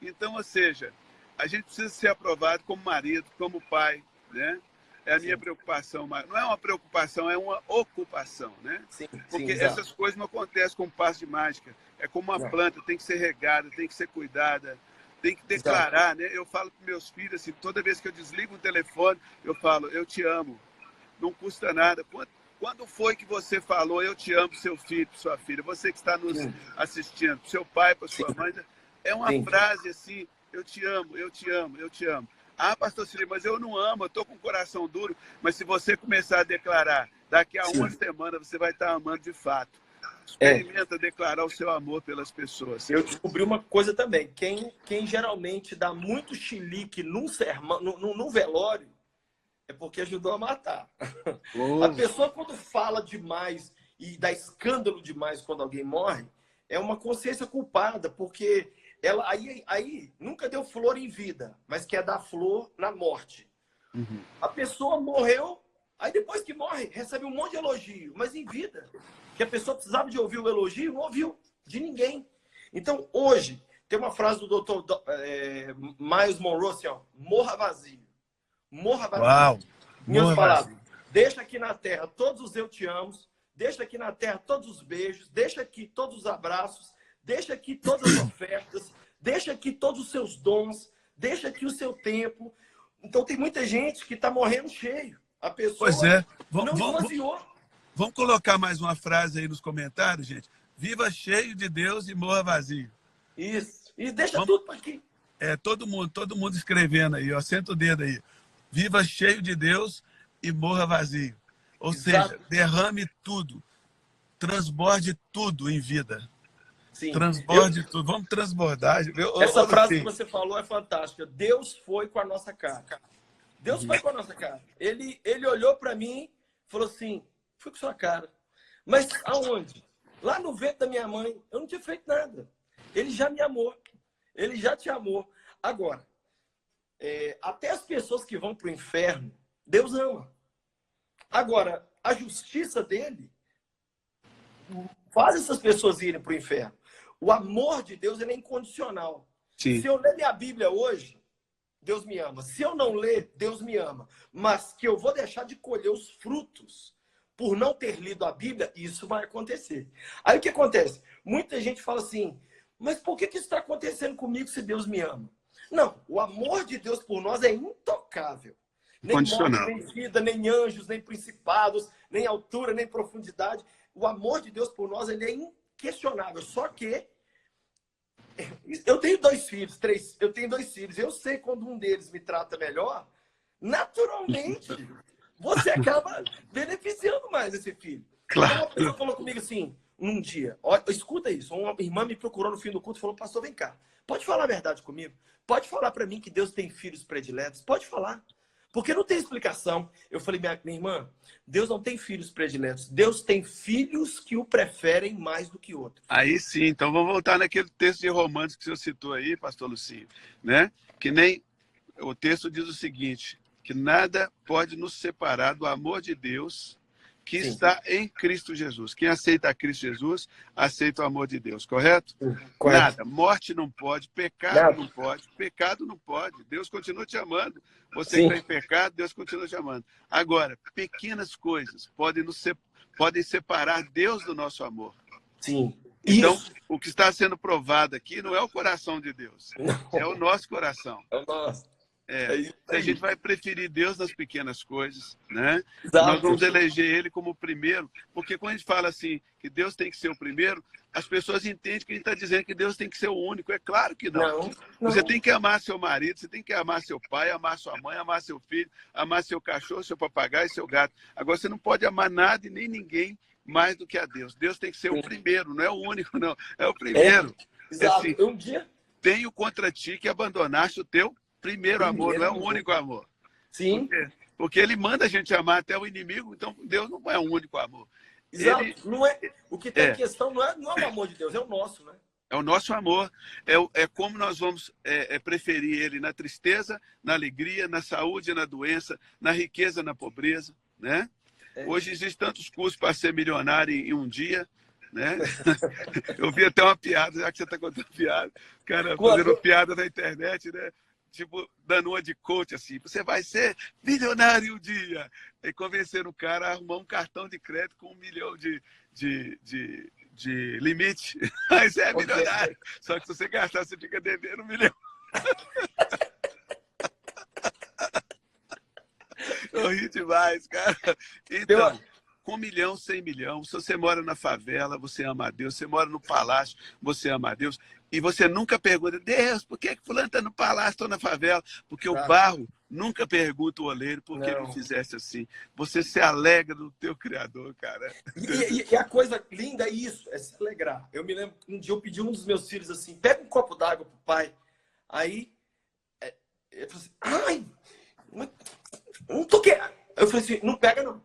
Então, ou seja, a gente precisa ser aprovado como marido, como pai, né? É a minha preocupação, mas não é uma preocupação, é uma ocupação, né? Porque essas coisas não acontecem com um passo de mágica. É como uma planta, tem que ser regada, tem que ser cuidada, tem que declarar, né? Eu falo para meus filhos assim, toda vez que eu desligo o telefone, eu falo, eu te amo. Não custa nada. Quando foi que você falou, eu te amo, seu filho, sua filha? Você que está nos assistindo, seu pai, para sua mãe. É uma frase assim, eu te amo, eu te amo, eu te amo. Pastor Cirilo, mas eu não amo, eu estou com o coração duro. Mas se você começar a declarar, daqui a uma semana você vai estar amando de fato. Experimenta declarar o seu amor pelas pessoas. Eu descobri uma coisa também. Quem geralmente dá muito chilique num sermão, num velório, é porque ajudou a matar. A pessoa, quando fala demais e dá escândalo demais quando alguém morre, é uma consciência culpada, porque ela aí nunca deu flor em vida, mas quer dar flor na morte. A pessoa morreu, aí depois que morre, recebe um monte de elogio, mas em vida, que a pessoa precisava de ouvir o elogio, não ouviu de ninguém. Então, hoje, tem uma frase do Dr. Miles Monroe, assim, ó, morra vazio. Morra vazio. Uau! Minhas palavras, deixa aqui na terra todos os eu te amo, deixa aqui na terra todos os beijos, deixa aqui todos os abraços, deixa aqui todas as ofertas, deixa aqui todos os seus dons, deixa aqui o seu tempo. Então tem muita gente que está morrendo cheio. A pessoa não esvaziou. Vamos colocar mais uma frase aí nos comentários, gente. Viva cheio de Deus e morra vazio. Isso. E deixa tudo para aqui. Todo mundo escrevendo aí, ó. Senta o dedo aí. Viva cheio de Deus e morra vazio. Ou seja, derrame tudo. Transborde tudo em vida. Sim. Transborde tudo. Vamos transbordar. Essa frase que você falou é fantástica. Deus foi com a nossa cara. Deus foi com a nossa cara. Ele olhou para mim e falou assim, fui com sua cara. Mas aonde? Lá no ventre da minha mãe, eu não tinha feito nada. Ele já me amou. Ele já te amou. Agora, até as pessoas que vão para o inferno, Deus ama. Agora, a justiça dele faz essas pessoas irem para o inferno. O amor de Deus ele é incondicional. Sim. Se eu ler minha Bíblia hoje, Deus me ama. Se eu não ler, Deus me ama. Mas que eu vou deixar de colher os frutos por não ter lido a Bíblia, isso vai acontecer. Aí o que acontece? Muita gente fala assim, mas por que isso está acontecendo comigo se Deus me ama? Não, o amor de Deus por nós é intocável. Nem morte, nem vida, nem anjos, nem principados, nem altura, nem profundidade. O amor de Deus por nós ele é inquestionável. Só que eu tenho 2 filhos, 3. Eu tenho 2 filhos. Eu sei quando um deles me trata melhor, naturalmente, você acaba beneficiando mais esse filho. Claro. Então, uma pessoa falou comigo assim, um dia, ó, escuta isso, uma irmã me procurou no fim do culto e falou, pastor, vem cá, pode falar a verdade comigo? Pode falar para mim que Deus tem filhos prediletos? Pode falar. Porque não tem explicação. Eu falei, minha irmã, Deus não tem filhos prediletos. Deus tem filhos que o preferem mais do que outros. Aí sim, então vamos voltar naquele texto de Romanos que o senhor citou aí, pastor Lucinho, né? Que nem o texto diz o seguinte, que nada pode nos separar do amor de Deus que Sim. está em Cristo Jesus. Quem aceita a Cristo Jesus, aceita o amor de Deus, correto? Correto. Nada. Morte não pode, pecado Nada. não pode, pecado não pode. Deus continua te amando. Você Sim. que está em pecado, Deus continua te amando. Agora, pequenas coisas podem separar Deus do nosso amor. Sim. Então, Isso. o que está sendo provado aqui não é o coração de Deus, é o nosso coração. É o nosso. Se a gente vai preferir Deus nas pequenas coisas, né? Exato. Nós vamos eleger Ele como o primeiro, porque quando a gente fala assim, que Deus tem que ser o primeiro, as pessoas entendem que a gente está dizendo que Deus tem que ser o único. É claro que não. Não. Você tem que amar seu marido, você tem que amar seu pai, amar sua mãe, amar seu filho, amar seu cachorro, seu papagaio, seu gato. Agora, você não pode amar nada e nem ninguém mais do que a Deus. Deus tem que ser o primeiro, não é o único, não. É o primeiro. Exato. Assim, Um dia... tenho contra ti que abandonaste o teu primeiro amor, não é o único amor. Sim. Porque ele manda a gente amar até o inimigo, então Deus não é o único amor. Exato. Ele, não é, o que tem em questão não é o amor de Deus, é o nosso, né? é o nosso amor. É como nós vamos preferir ele na tristeza, na alegria, na saúde, na doença, na riqueza, na pobreza, né? Hoje existem tantos cursos para ser milionário em um dia, né? Eu vi até uma piada, já que você está contando piada, cara fazendo piada na internet, né? Tipo, dando uma de coach, assim, você vai ser milionário um dia. E convencer o cara a arrumar um cartão de crédito com 1 milhão de limite. Aí você é milionário. Só que se você gastar, você fica devendo 1 milhão. Eu ri demais, cara. Então, com 1 milhão, 100 milhão, se você mora na favela, você ama a Deus. Se você mora no palácio, você ama a Deus. E você nunca pergunta, Deus, por que fulano está no palácio, estou na favela? Porque o barro nunca pergunta o oleiro por que ele fizesse assim. Você se alegra do teu Criador, cara. E a coisa linda é isso, é se alegrar. Eu me lembro, um dia eu pedi a um dos meus filhos assim, pega um copo d'água pro pai. Aí, ele falou assim, ai, não tô querendo. Eu falei assim, não pega não.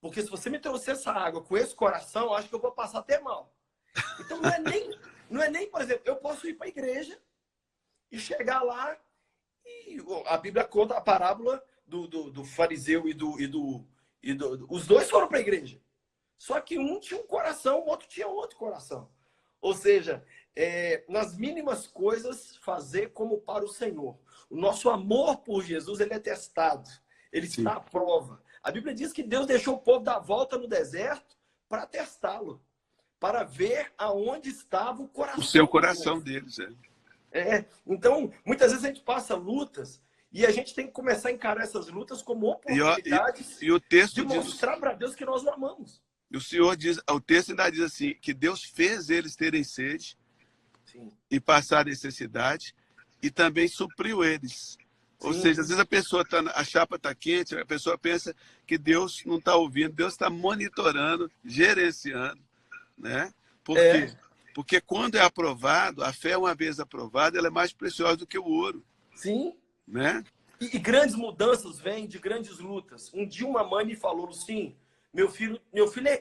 Porque se você me trouxer essa água com esse coração, eu acho que eu vou passar até mal. Então não é nem, por exemplo, eu posso ir para a igreja e chegar lá e a Bíblia conta a parábola do fariseu os dois foram para a igreja. Só que um tinha um coração, o outro tinha outro coração. Ou seja, nas mínimas coisas, fazer como para o Senhor. O nosso amor por Jesus, ele é testado. Ele está à prova. A Bíblia diz que Deus deixou o povo dar volta no deserto para testá-lo. Para ver aonde estava o coração. O seu coração deles, Então, muitas vezes a gente passa lutas e a gente tem que começar a encarar essas lutas como oportunidades e o texto de mostrar para Deus que nós o amamos. E o Senhor diz, o texto ainda diz assim, que Deus fez eles terem sede e passar necessidade e também supriu eles. Ou seja, às vezes a chapa está quente, a pessoa pensa que Deus não está ouvindo, Deus está monitorando, gerenciando. Né? Por quê? Porque quando é aprovado, a fé, uma vez aprovada, ela é mais preciosa do que o ouro. Sim. Né? E grandes mudanças vêm de grandes lutas. Um dia uma mãe me falou assim, meu filho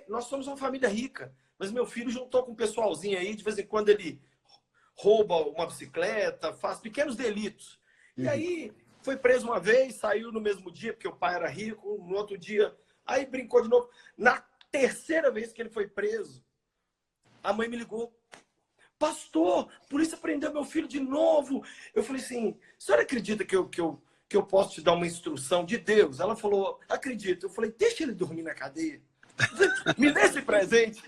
nós somos uma família rica, mas meu filho juntou com um pessoalzinho aí, de vez em quando ele rouba uma bicicleta, faz pequenos delitos. E aí foi preso uma vez, saiu no mesmo dia, porque o pai era rico, no outro dia, aí brincou de novo. Na terceira vez que ele foi preso, a mãe me ligou. Pastor, a polícia prendeu meu filho de novo. Eu falei assim, a senhora acredita que eu posso te dar uma instrução de Deus? Ela falou, acredito. Eu falei, deixa ele dormir na cadeia. Me dê esse presente.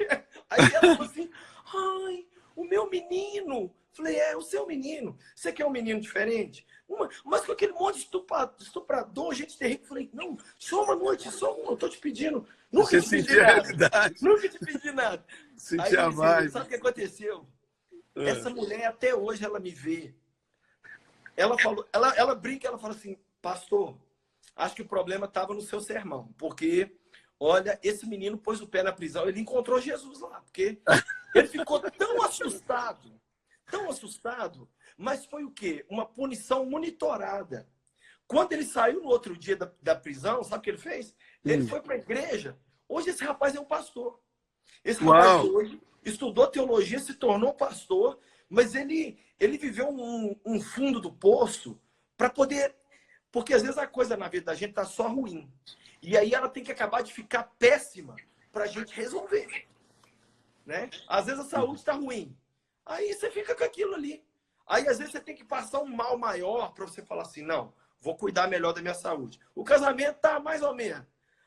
Aí ela falou assim, ai, o meu menino. Eu falei, o seu menino. Você quer um menino diferente? Mas com aquele monte de estuprador, gente terrível. Eu falei, não, só uma noite, eu tô te pedindo. Nunca te pedi nada. Nunca te pedi nada. Aí, sabe o que aconteceu? Essa mulher, até hoje, ela me vê. Ela falou, ela brinca, ela fala assim, pastor, acho que o problema estava no seu sermão. Porque, olha, esse menino pôs o pé na prisão, ele encontrou Jesus lá. Porque ele ficou tão assustado, mas foi o quê? Uma punição monitorada. Quando ele saiu no outro dia da prisão, sabe o que ele fez? Ele foi para a igreja. Hoje esse rapaz é um pastor. Esse rapaz hoje estudou teologia, se tornou pastor, mas ele viveu um fundo do poço para poder Porque às vezes a coisa na vida da gente tá só ruim. E aí ela tem que acabar de ficar péssima para a gente resolver. Né? Às vezes a saúde está ruim. Aí você fica com aquilo ali. Aí às vezes você tem que passar um mal maior para você falar assim, não, vou cuidar melhor da minha saúde. O casamento tá mais ou menos.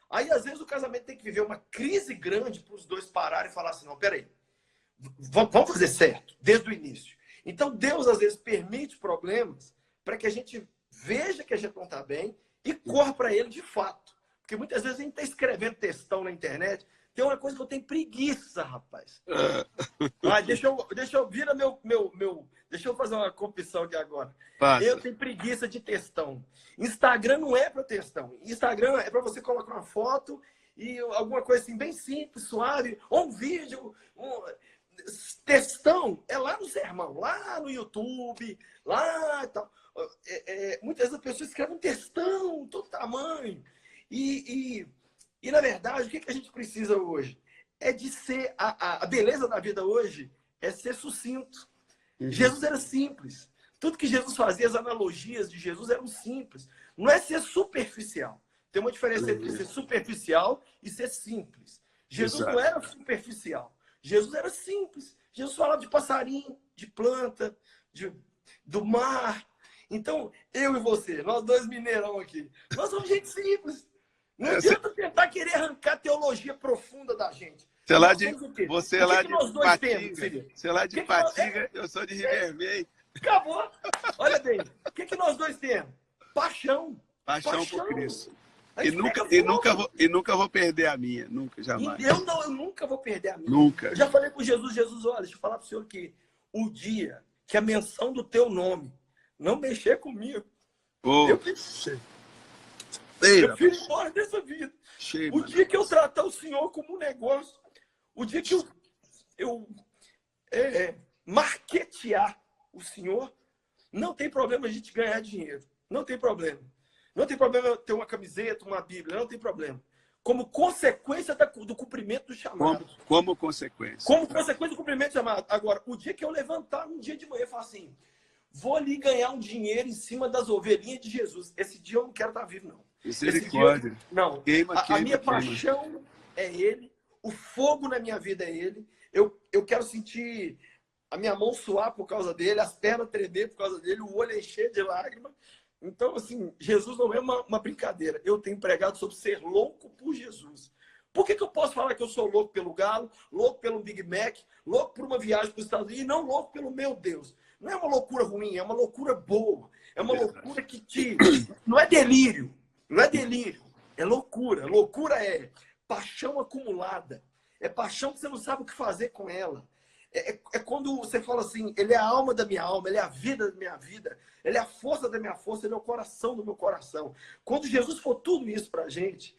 Aí às vezes o casamento tem que viver uma crise grande para os dois pararem e falar assim, não, peraí, vamos fazer certo, desde o início. Então Deus às vezes permite problemas para que a gente veja que a gente não está bem e corra para ele de fato. Porque muitas vezes a gente está escrevendo textão na internet. Tem uma coisa que eu tenho preguiça, rapaz. Deixa eu virar deixa eu fazer uma confissão aqui agora. Passa. Eu tenho preguiça de textão. Instagram não é para textão. Instagram é para você colocar uma foto e alguma coisa assim bem simples, suave, ou um vídeo. Textão é lá no sermão, lá no YouTube, lá e tal. Muitas vezes as pessoas escrevem um textão, todo tamanho. E na verdade, o que a gente precisa hoje? É de ser... A beleza da vida hoje é ser sucinto. Uhum. Jesus era simples. Tudo que Jesus fazia, as analogias de Jesus eram simples. Não é ser superficial. Tem uma diferença entre ser superficial e ser simples. Jesus não era superficial. Jesus era simples. Jesus falava de passarinho, de planta, do mar. Então, eu e você, nós dois mineirão aqui, nós somos gente simples. Não adianta tentar querer arrancar teologia profunda da gente. Você é lá de Patinga, eu sou de Rivermeio. Acabou. Olha bem, o que nós dois temos? Paixão. Paixão por Cristo. E nunca vou perder a minha, nunca, jamais. Eu nunca vou perder a minha. Nunca. Eu já falei com Jesus, olha, deixa eu falar para o senhor que o dia que a menção do teu nome não mexer comigo, eu fico embora dessa vida. O dia que eu tratar o senhor como um negócio, o dia que eu marketear o senhor, não tem problema a gente ganhar dinheiro. Não tem problema. Não tem problema eu ter uma camiseta, uma Bíblia, não tem problema. Como consequência do cumprimento do chamado. Como consequência. Como consequência do cumprimento do chamado. Agora, o dia que eu levantar um dia de manhã e falar assim, vou ali ganhar um dinheiro em cima das ovelhinhas de Jesus. Esse dia eu não quero estar vivo, não. Misericórdia. Não. A minha paixão é Ele. O fogo na minha vida é Ele. Eu quero sentir a minha mão suar por causa dele, as pernas tremer por causa dele, o olho encher de lágrimas. Então, assim, Jesus não é uma brincadeira. Eu tenho pregado sobre ser louco por Jesus. Por que eu posso falar que eu sou louco pelo Galo, louco pelo Big Mac, louco por uma viagem para os Estados Unidos e não louco pelo meu Deus? Não é uma loucura ruim, é uma loucura boa. É uma loucura que não é delírio. Não é delírio. É loucura. Loucura é paixão acumulada. É paixão que você não sabe o que fazer com ela. É quando você fala assim, ele é a alma da minha alma, ele é a vida da minha vida, ele é a força da minha força, ele é o coração do meu coração. Quando Jesus for tudo isso pra gente,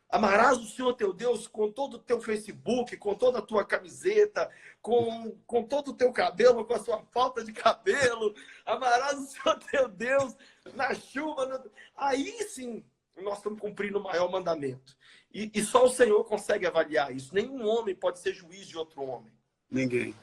amarás o Senhor teu Deus com todo o teu Facebook, com toda a tua camiseta, com todo o teu cabelo, com a sua falta de cabelo, amarás o Senhor teu Deus na chuva. Aí sim, nós estamos cumprindo o maior mandamento. E só o Senhor consegue avaliar isso. Nenhum homem pode ser juiz de outro homem. Ninguém.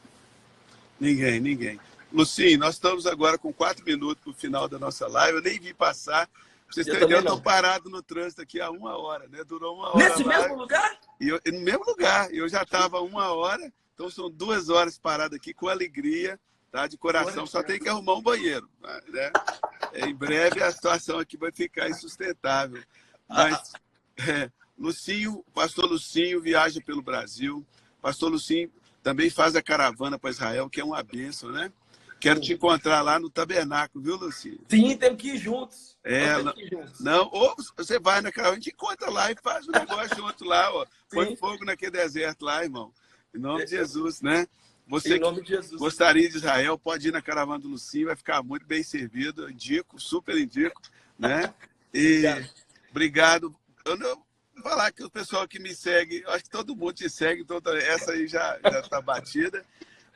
Lucinho, nós estamos agora com 4 minutos para o final da nossa live. Eu nem vi passar. Vocês terem ideia, eu estou parado no trânsito aqui há 1 hora, né? Durou 1 hora. Nesse mesmo lugar? No mesmo lugar. Eu já estava 1 hora, então são 2 horas parado aqui com alegria, tá? De coração. Só tem que arrumar um banheiro, né? Em breve a situação aqui vai ficar insustentável. Mas, Lucinho, pastor Lucinho viaja pelo Brasil. Pastor Lucinho também faz a caravana para Israel, que é uma bênção, né? Quero te encontrar lá no tabernáculo, viu, Lucinho? Sim, temos que ir juntos. Não, ou você vai na caravana, a gente encontra lá e faz o negócio junto lá, ó. Põe fogo naquele deserto lá, irmão. Em nome de Jesus, né? Você que gostaria de Israel, pode ir na caravana do Lucinho, vai ficar muito bem servido. Eu indico, super indico, né? E obrigado. Eu não vou falar que o pessoal que me segue, eu acho que todo mundo te segue, então essa aí já está batida.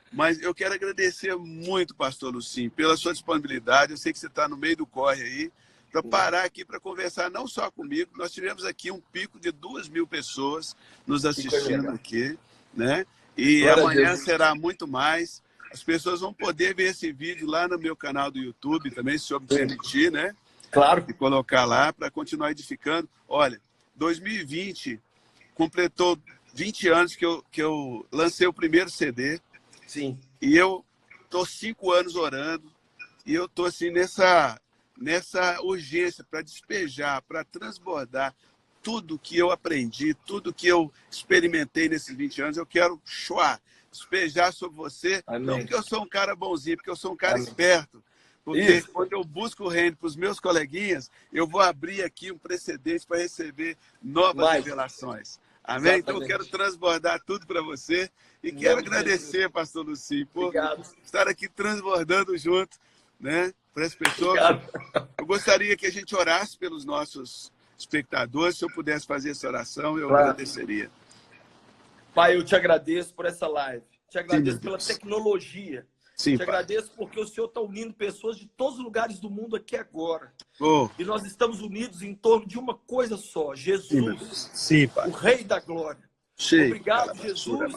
Mas eu quero agradecer muito, pastor Lucinho, pela sua disponibilidade. Eu sei que você está no meio do corre aí, para parar aqui para conversar não só comigo. Nós tivemos aqui um pico de 2.000 pessoas nos assistindo aqui, né? E amanhã será muito mais. As pessoas vão poder ver esse vídeo lá no meu canal do YouTube também, se eu me permitir, né? Claro. E colocar lá para continuar edificando. Olha, 2020 completou 20 anos que eu lancei o primeiro CD. Sim. E eu estou 5 anos orando. E eu estou assim, nessa urgência para despejar, para transbordar tudo que eu aprendi, tudo que eu experimentei nesses 20 anos. Eu quero despejar sobre você. Amém. Não porque eu sou um cara bonzinho, porque eu sou um cara Amém. esperto. Porque Isso. quando eu busco o reino para os meus coleguinhas, eu vou abrir aqui um precedente para receber novas revelações. Amém? Exatamente. Então eu quero transbordar tudo para você e quero agradecer, pastor Luci, por estar aqui transbordando junto, né, para as pessoas. Obrigado. Eu gostaria que a gente orasse pelos nossos espectadores. Se eu pudesse fazer essa oração, eu agradeceria. Pai, eu te agradeço por essa live. Te agradeço pela tecnologia. Sim, te agradeço porque o Senhor está unindo pessoas de todos os lugares do mundo aqui agora. Oh. E nós estamos unidos em torno de uma coisa só, Jesus. Sim, Pai. O Rei da Glória. Obrigado, Jesus,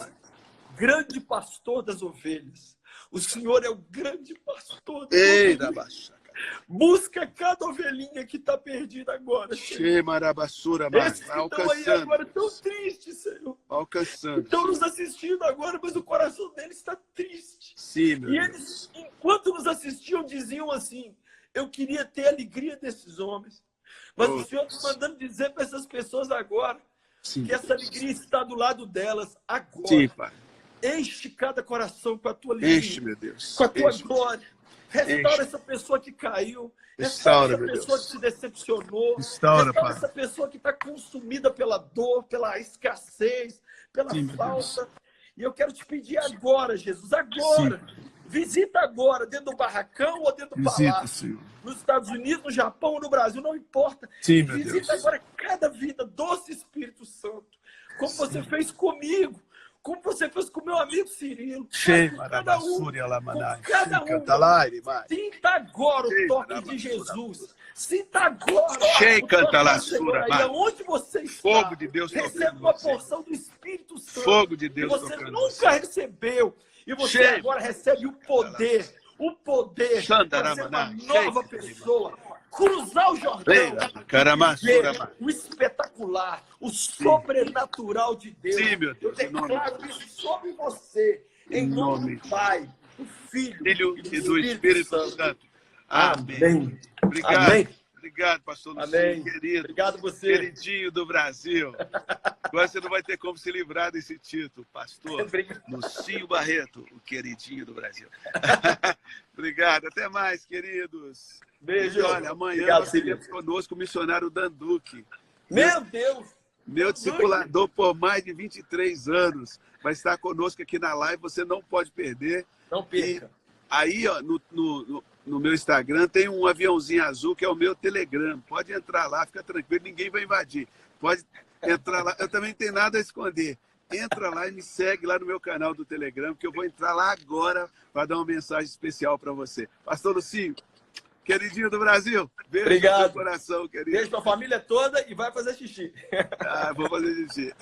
grande pastor das ovelhas. O Senhor é o grande pastor das ovelhas. Busca cada ovelhinha que está perdida agora. Esses que estão aí agora tão tristes, Senhor. Alcançando. Estão nos assistindo agora, mas o coração deles está triste. Sim, meu e eles, enquanto nos assistiam, diziam assim: eu queria ter a alegria desses homens. Mas o Senhor está mandando dizer para essas pessoas agora que essa alegria está do lado delas agora. Sim, Pai. Enche cada coração com a tua alegria. Enche, meu Deus. Com a tua glória. Restaura essa pessoa que caiu. Restaura essa pessoa que se decepcionou. Restaura essa pessoa que está consumida pela dor, pela escassez, pela falta. E eu quero te pedir agora, Jesus, agora. Visita agora, dentro do barracão ou dentro do palácio. Nos Estados Unidos, no Japão ou no Brasil, não importa. Visita agora cada vida, doce Espírito Santo. Como você fez comigo. Como você fez com o meu amigo Cirilo. Cada um. Sinta agora o toque de Jesus. Sinta agora o toque do Senhor aí. Aonde você está, fogo de Deus, recebe uma porção do Espírito Santo. Fogo de Deus, que você nunca recebeu. E você agora recebe o poder. O poder de ser uma nova pessoa. Cruzar o Jordão, o espetacular, o sobrenatural de Deus. Sim, meu Deus. Eu declaro isso sobre você, em nome do Pai, do Filho e do Espírito Santo. Amém. Obrigado. Amém. Obrigado, pastor Luci, querido. Obrigado você. Queridinho do Brasil. Agora você não vai ter como se livrar desse título, pastor Lucinho Barreto, o queridinho do Brasil. Obrigado. Até mais, queridos. Beijo. E olha, amanhã nós teremos conosco o missionário Danduque. Meu Deus! Meu discipulador por mais de 23 anos. Vai estar conosco aqui na live, você não pode perder. Não perca. E aí, ó, no meu Instagram tem um aviãozinho azul que é o meu Telegram. Pode entrar lá, fica tranquilo, ninguém vai invadir. Pode entrar lá. Eu também não tenho nada a esconder. Entra lá e me segue lá no meu canal do Telegram, que eu vou entrar lá agora para dar uma mensagem especial para você. Pastor Lucinho, queridinho do Brasil, beijo no seu coração, querido. Beijo pra família toda e vai fazer xixi. Vou fazer xixi.